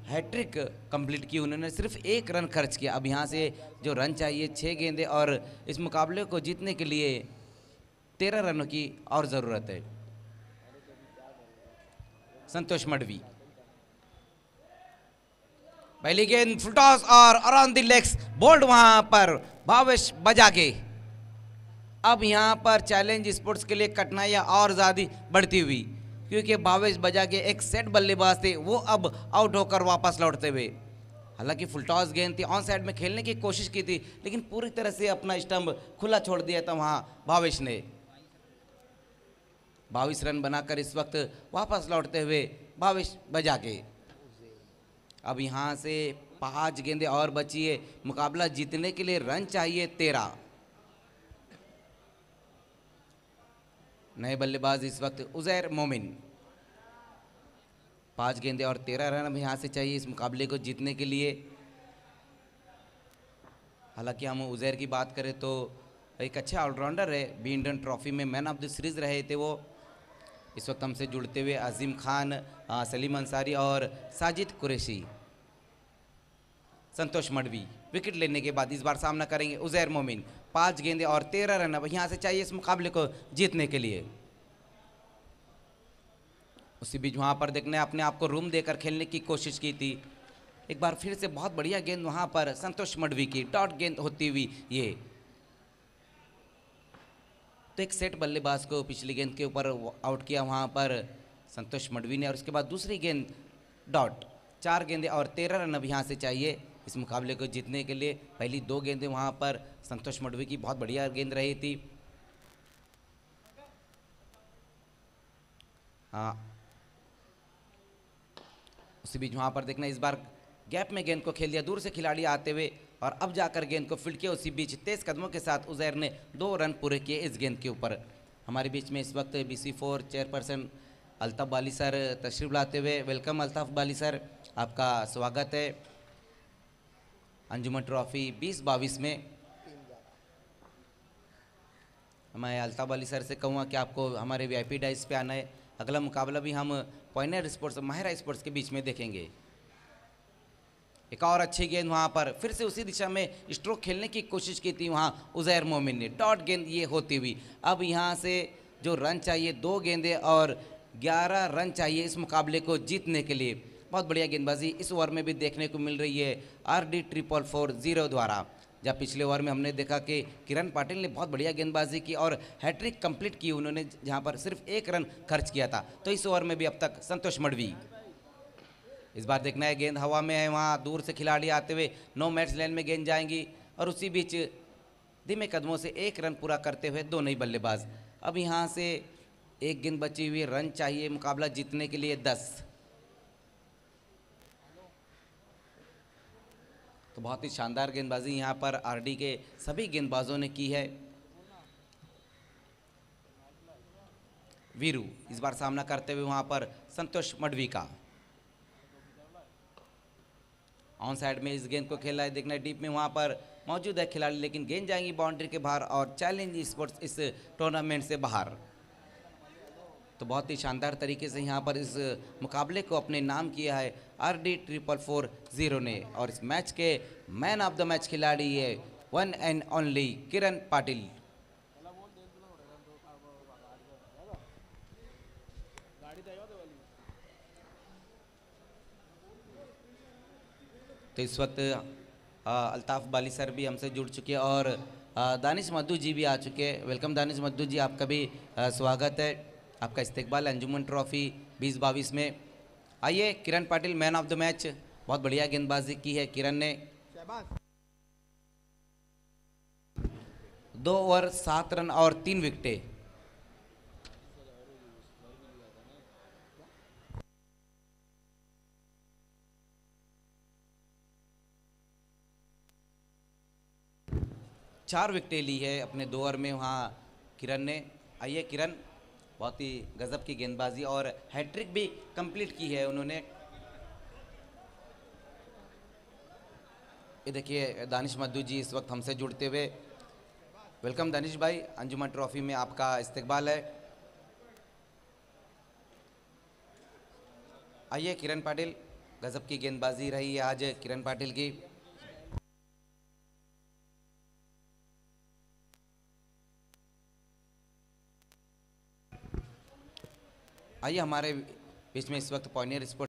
हैट्रिक कंप्लीट की उन्होंने, सिर्फ 1 रन खर्च किया। अब यहाँ से जो रन चाहिए 6 गेंदे और इस मुकाबले को जीतने के लिए 13 रनों की और ज़रूरत है। संतोष मडवी, पहली गेंद फुल टॉस और अराउंड द लेग्स, बोल्ड वहां पर भावेश बजागे। अब यहां पर चैलेंज स्पोर्ट्स के लिए कठिनाइयां और ज़्यादा बढ़ती हुई, क्योंकि भावेश बजागे एक सेट बल्लेबाज थे, वो अब आउट होकर वापस लौटते हुए। हालांकि फुल टॉस गेंद थी, ऑन साइड में खेलने की कोशिश की थी, लेकिन पूरी तरह से अपना स्टंप खुला छोड़ दिया था वहां भावेश ने। 22 रन बनाकर इस वक्त वापस लौटते हुए भावेश बजागे। अब यहाँ से 5 गेंदें और बची है, मुकाबला जीतने के लिए रन चाहिए 13। नए बल्लेबाज इस वक्त उजैर मोमिन। 5 गेंदें और 13 रन अब यहाँ से चाहिए इस मुकाबले को जीतने के लिए। हालांकि हम उजैर की बात करें तो एक अच्छा ऑलराउंडर है, बी इंडियन ट्रॉफी में मैन ऑफ द सीरीज रहे थे वो। इस वक्त हमसे जुड़ते हुए अजीम खान, सलीम अंसारी और साजिद कुरैशी। संतोष मडवी विकेट लेने के बाद इस बार सामना करेंगे उजैर मोमिन। 5 गेंदें और 13 रन अब यहाँ से चाहिए इस मुकाबले को जीतने के लिए। उसी बीच वहाँ पर देखने अपने आप को रूम देकर खेलने की कोशिश की थी। एक बार फिर से बहुत बढ़िया गेंद वहाँ पर संतोष मडवी की, डॉट गेंद होती हुई ये। तो एक सेट बल्लेबाज को पिछली गेंद के ऊपर आउट किया वहाँ पर संतोष मडवी ने, और उसके बाद दूसरी गेंद डॉट। 4 गेंदें और 13 रन अब यहाँ से चाहिए इस मुकाबले को जीतने के लिए। पहली 2 गेंदें वहाँ पर संतोष मडवी की बहुत बढ़िया गेंद रही थी। हाँ, उसी बीच वहाँ पर देखना इस बार गैप में गेंद को खेल दिया दूर से खिलाड़ी आते हुए, और अब जाकर गेंद को फील्ड किया। उसी बीच तेज कदमों के साथ उजैर ने 2 रन पूरे किए इस गेंद के ऊपर। हमारे बीच में इस वक्त BC4 चेयरपर्सन अल्ताफ बाली सर तशरीफ लाते हुए। वेलकम अल्ताफ बाली सर, आपका स्वागत है अंजुमन ट्रॉफी 2022 में। मैं अल्ताफ बाली सर से कहूँगा कि आपको हमारे VIP डाइस पे आना है। अगला मुकाबला भी हम पॉइनर स्पोर्ट्स और माहिरा स्पोर्ट्स के बीच में देखेंगे। एक और अच्छी गेंद वहाँ पर फिर से उसी दिशा में स्ट्रोक खेलने की कोशिश की थी वहाँ उजैर मोमिन ने, डॉट गेंद ये होती हुई। अब यहाँ से जो रन चाहिए 2 गेंदें और 11 रन चाहिए इस मुकाबले को जीतने के लिए। बहुत बढ़िया गेंदबाजी इस ओवर में भी देखने को मिल रही है RD 444 द्वारा। जब पिछले ओवर में हमने देखा कि किरण पाटिल ने बहुत बढ़िया गेंदबाजी की और हैट्रिक कंप्लीट की उन्होंने, जहां पर सिर्फ 1 रन खर्च किया था। तो इस ओवर में भी अब तक संतोष मडवी। इस बार देखना है गेंद हवा में है, वहां दूर से खिलाड़ी आते हुए नो मैच लाइन में गेंद जाएंगी, और उसी बीच धीमे कदमों से 1 रन पूरा करते हुए 2 नई बल्लेबाज। अब यहाँ से 1 गेंद बची हुई, रन चाहिए मुकाबला जीतने के लिए 10। तो बहुत ही शानदार गेंदबाजी यहाँ पर RD के सभी गेंदबाजों ने की है। वीरू इस बार सामना करते हुए वहाँ पर संतोष मडवी का। ऑन साइड में इस गेंद को खेला है, देखना है डीप में वहाँ पर मौजूद है खिलाड़ी, लेकिन गेंद जाएंगी बाउंड्री के बाहर और चैलेंज स्पोर्ट्स इस टूर्नामेंट से बाहर। तो बहुत ही शानदार तरीके से यहाँ पर इस मुकाबले को अपने नाम किया है RD 444 ने, और इस मैच के मैन ऑफ द मैच खिलाड़ी है 1 एंड ओनली किरण पाटिल। तो इस वक्त अल्ताफ बाली सर भी हमसे जुड़ चुके हैं और दानिश मद्दू जी भी आ चुके हैं। वेलकम दानिश मद्दू जी, आपका भी स्वागत है। आपका इस्तेकबाल अंजुमन ट्रॉफी 2022 में। आइए, Kiran Patil man of the match, बहुत बढ़िया गेंदबाजी की है किरण ने। 2 ओवर 7 रन और 3 विकेटें। चार विकेटें ली है अपने 2 ओवर में वहाँ किरण ने। आइए किरण, बहुत ही गजब की गेंदबाजी और हैट्रिक भी कंप्लीट की है उन्होंने। ये देखिए दानिश मद्दू जी इस वक्त हमसे जुड़ते हुए। वेलकम दानिश भाई, अंजुमन ट्रॉफी में आपका इस्तेकबाल है। आइए किरण पाटिल, गजब की गेंदबाजी रही है आज किरण पाटिल की। आइए हमारे बीच में इस वक्त पॉइनियर स्पोर्ट्स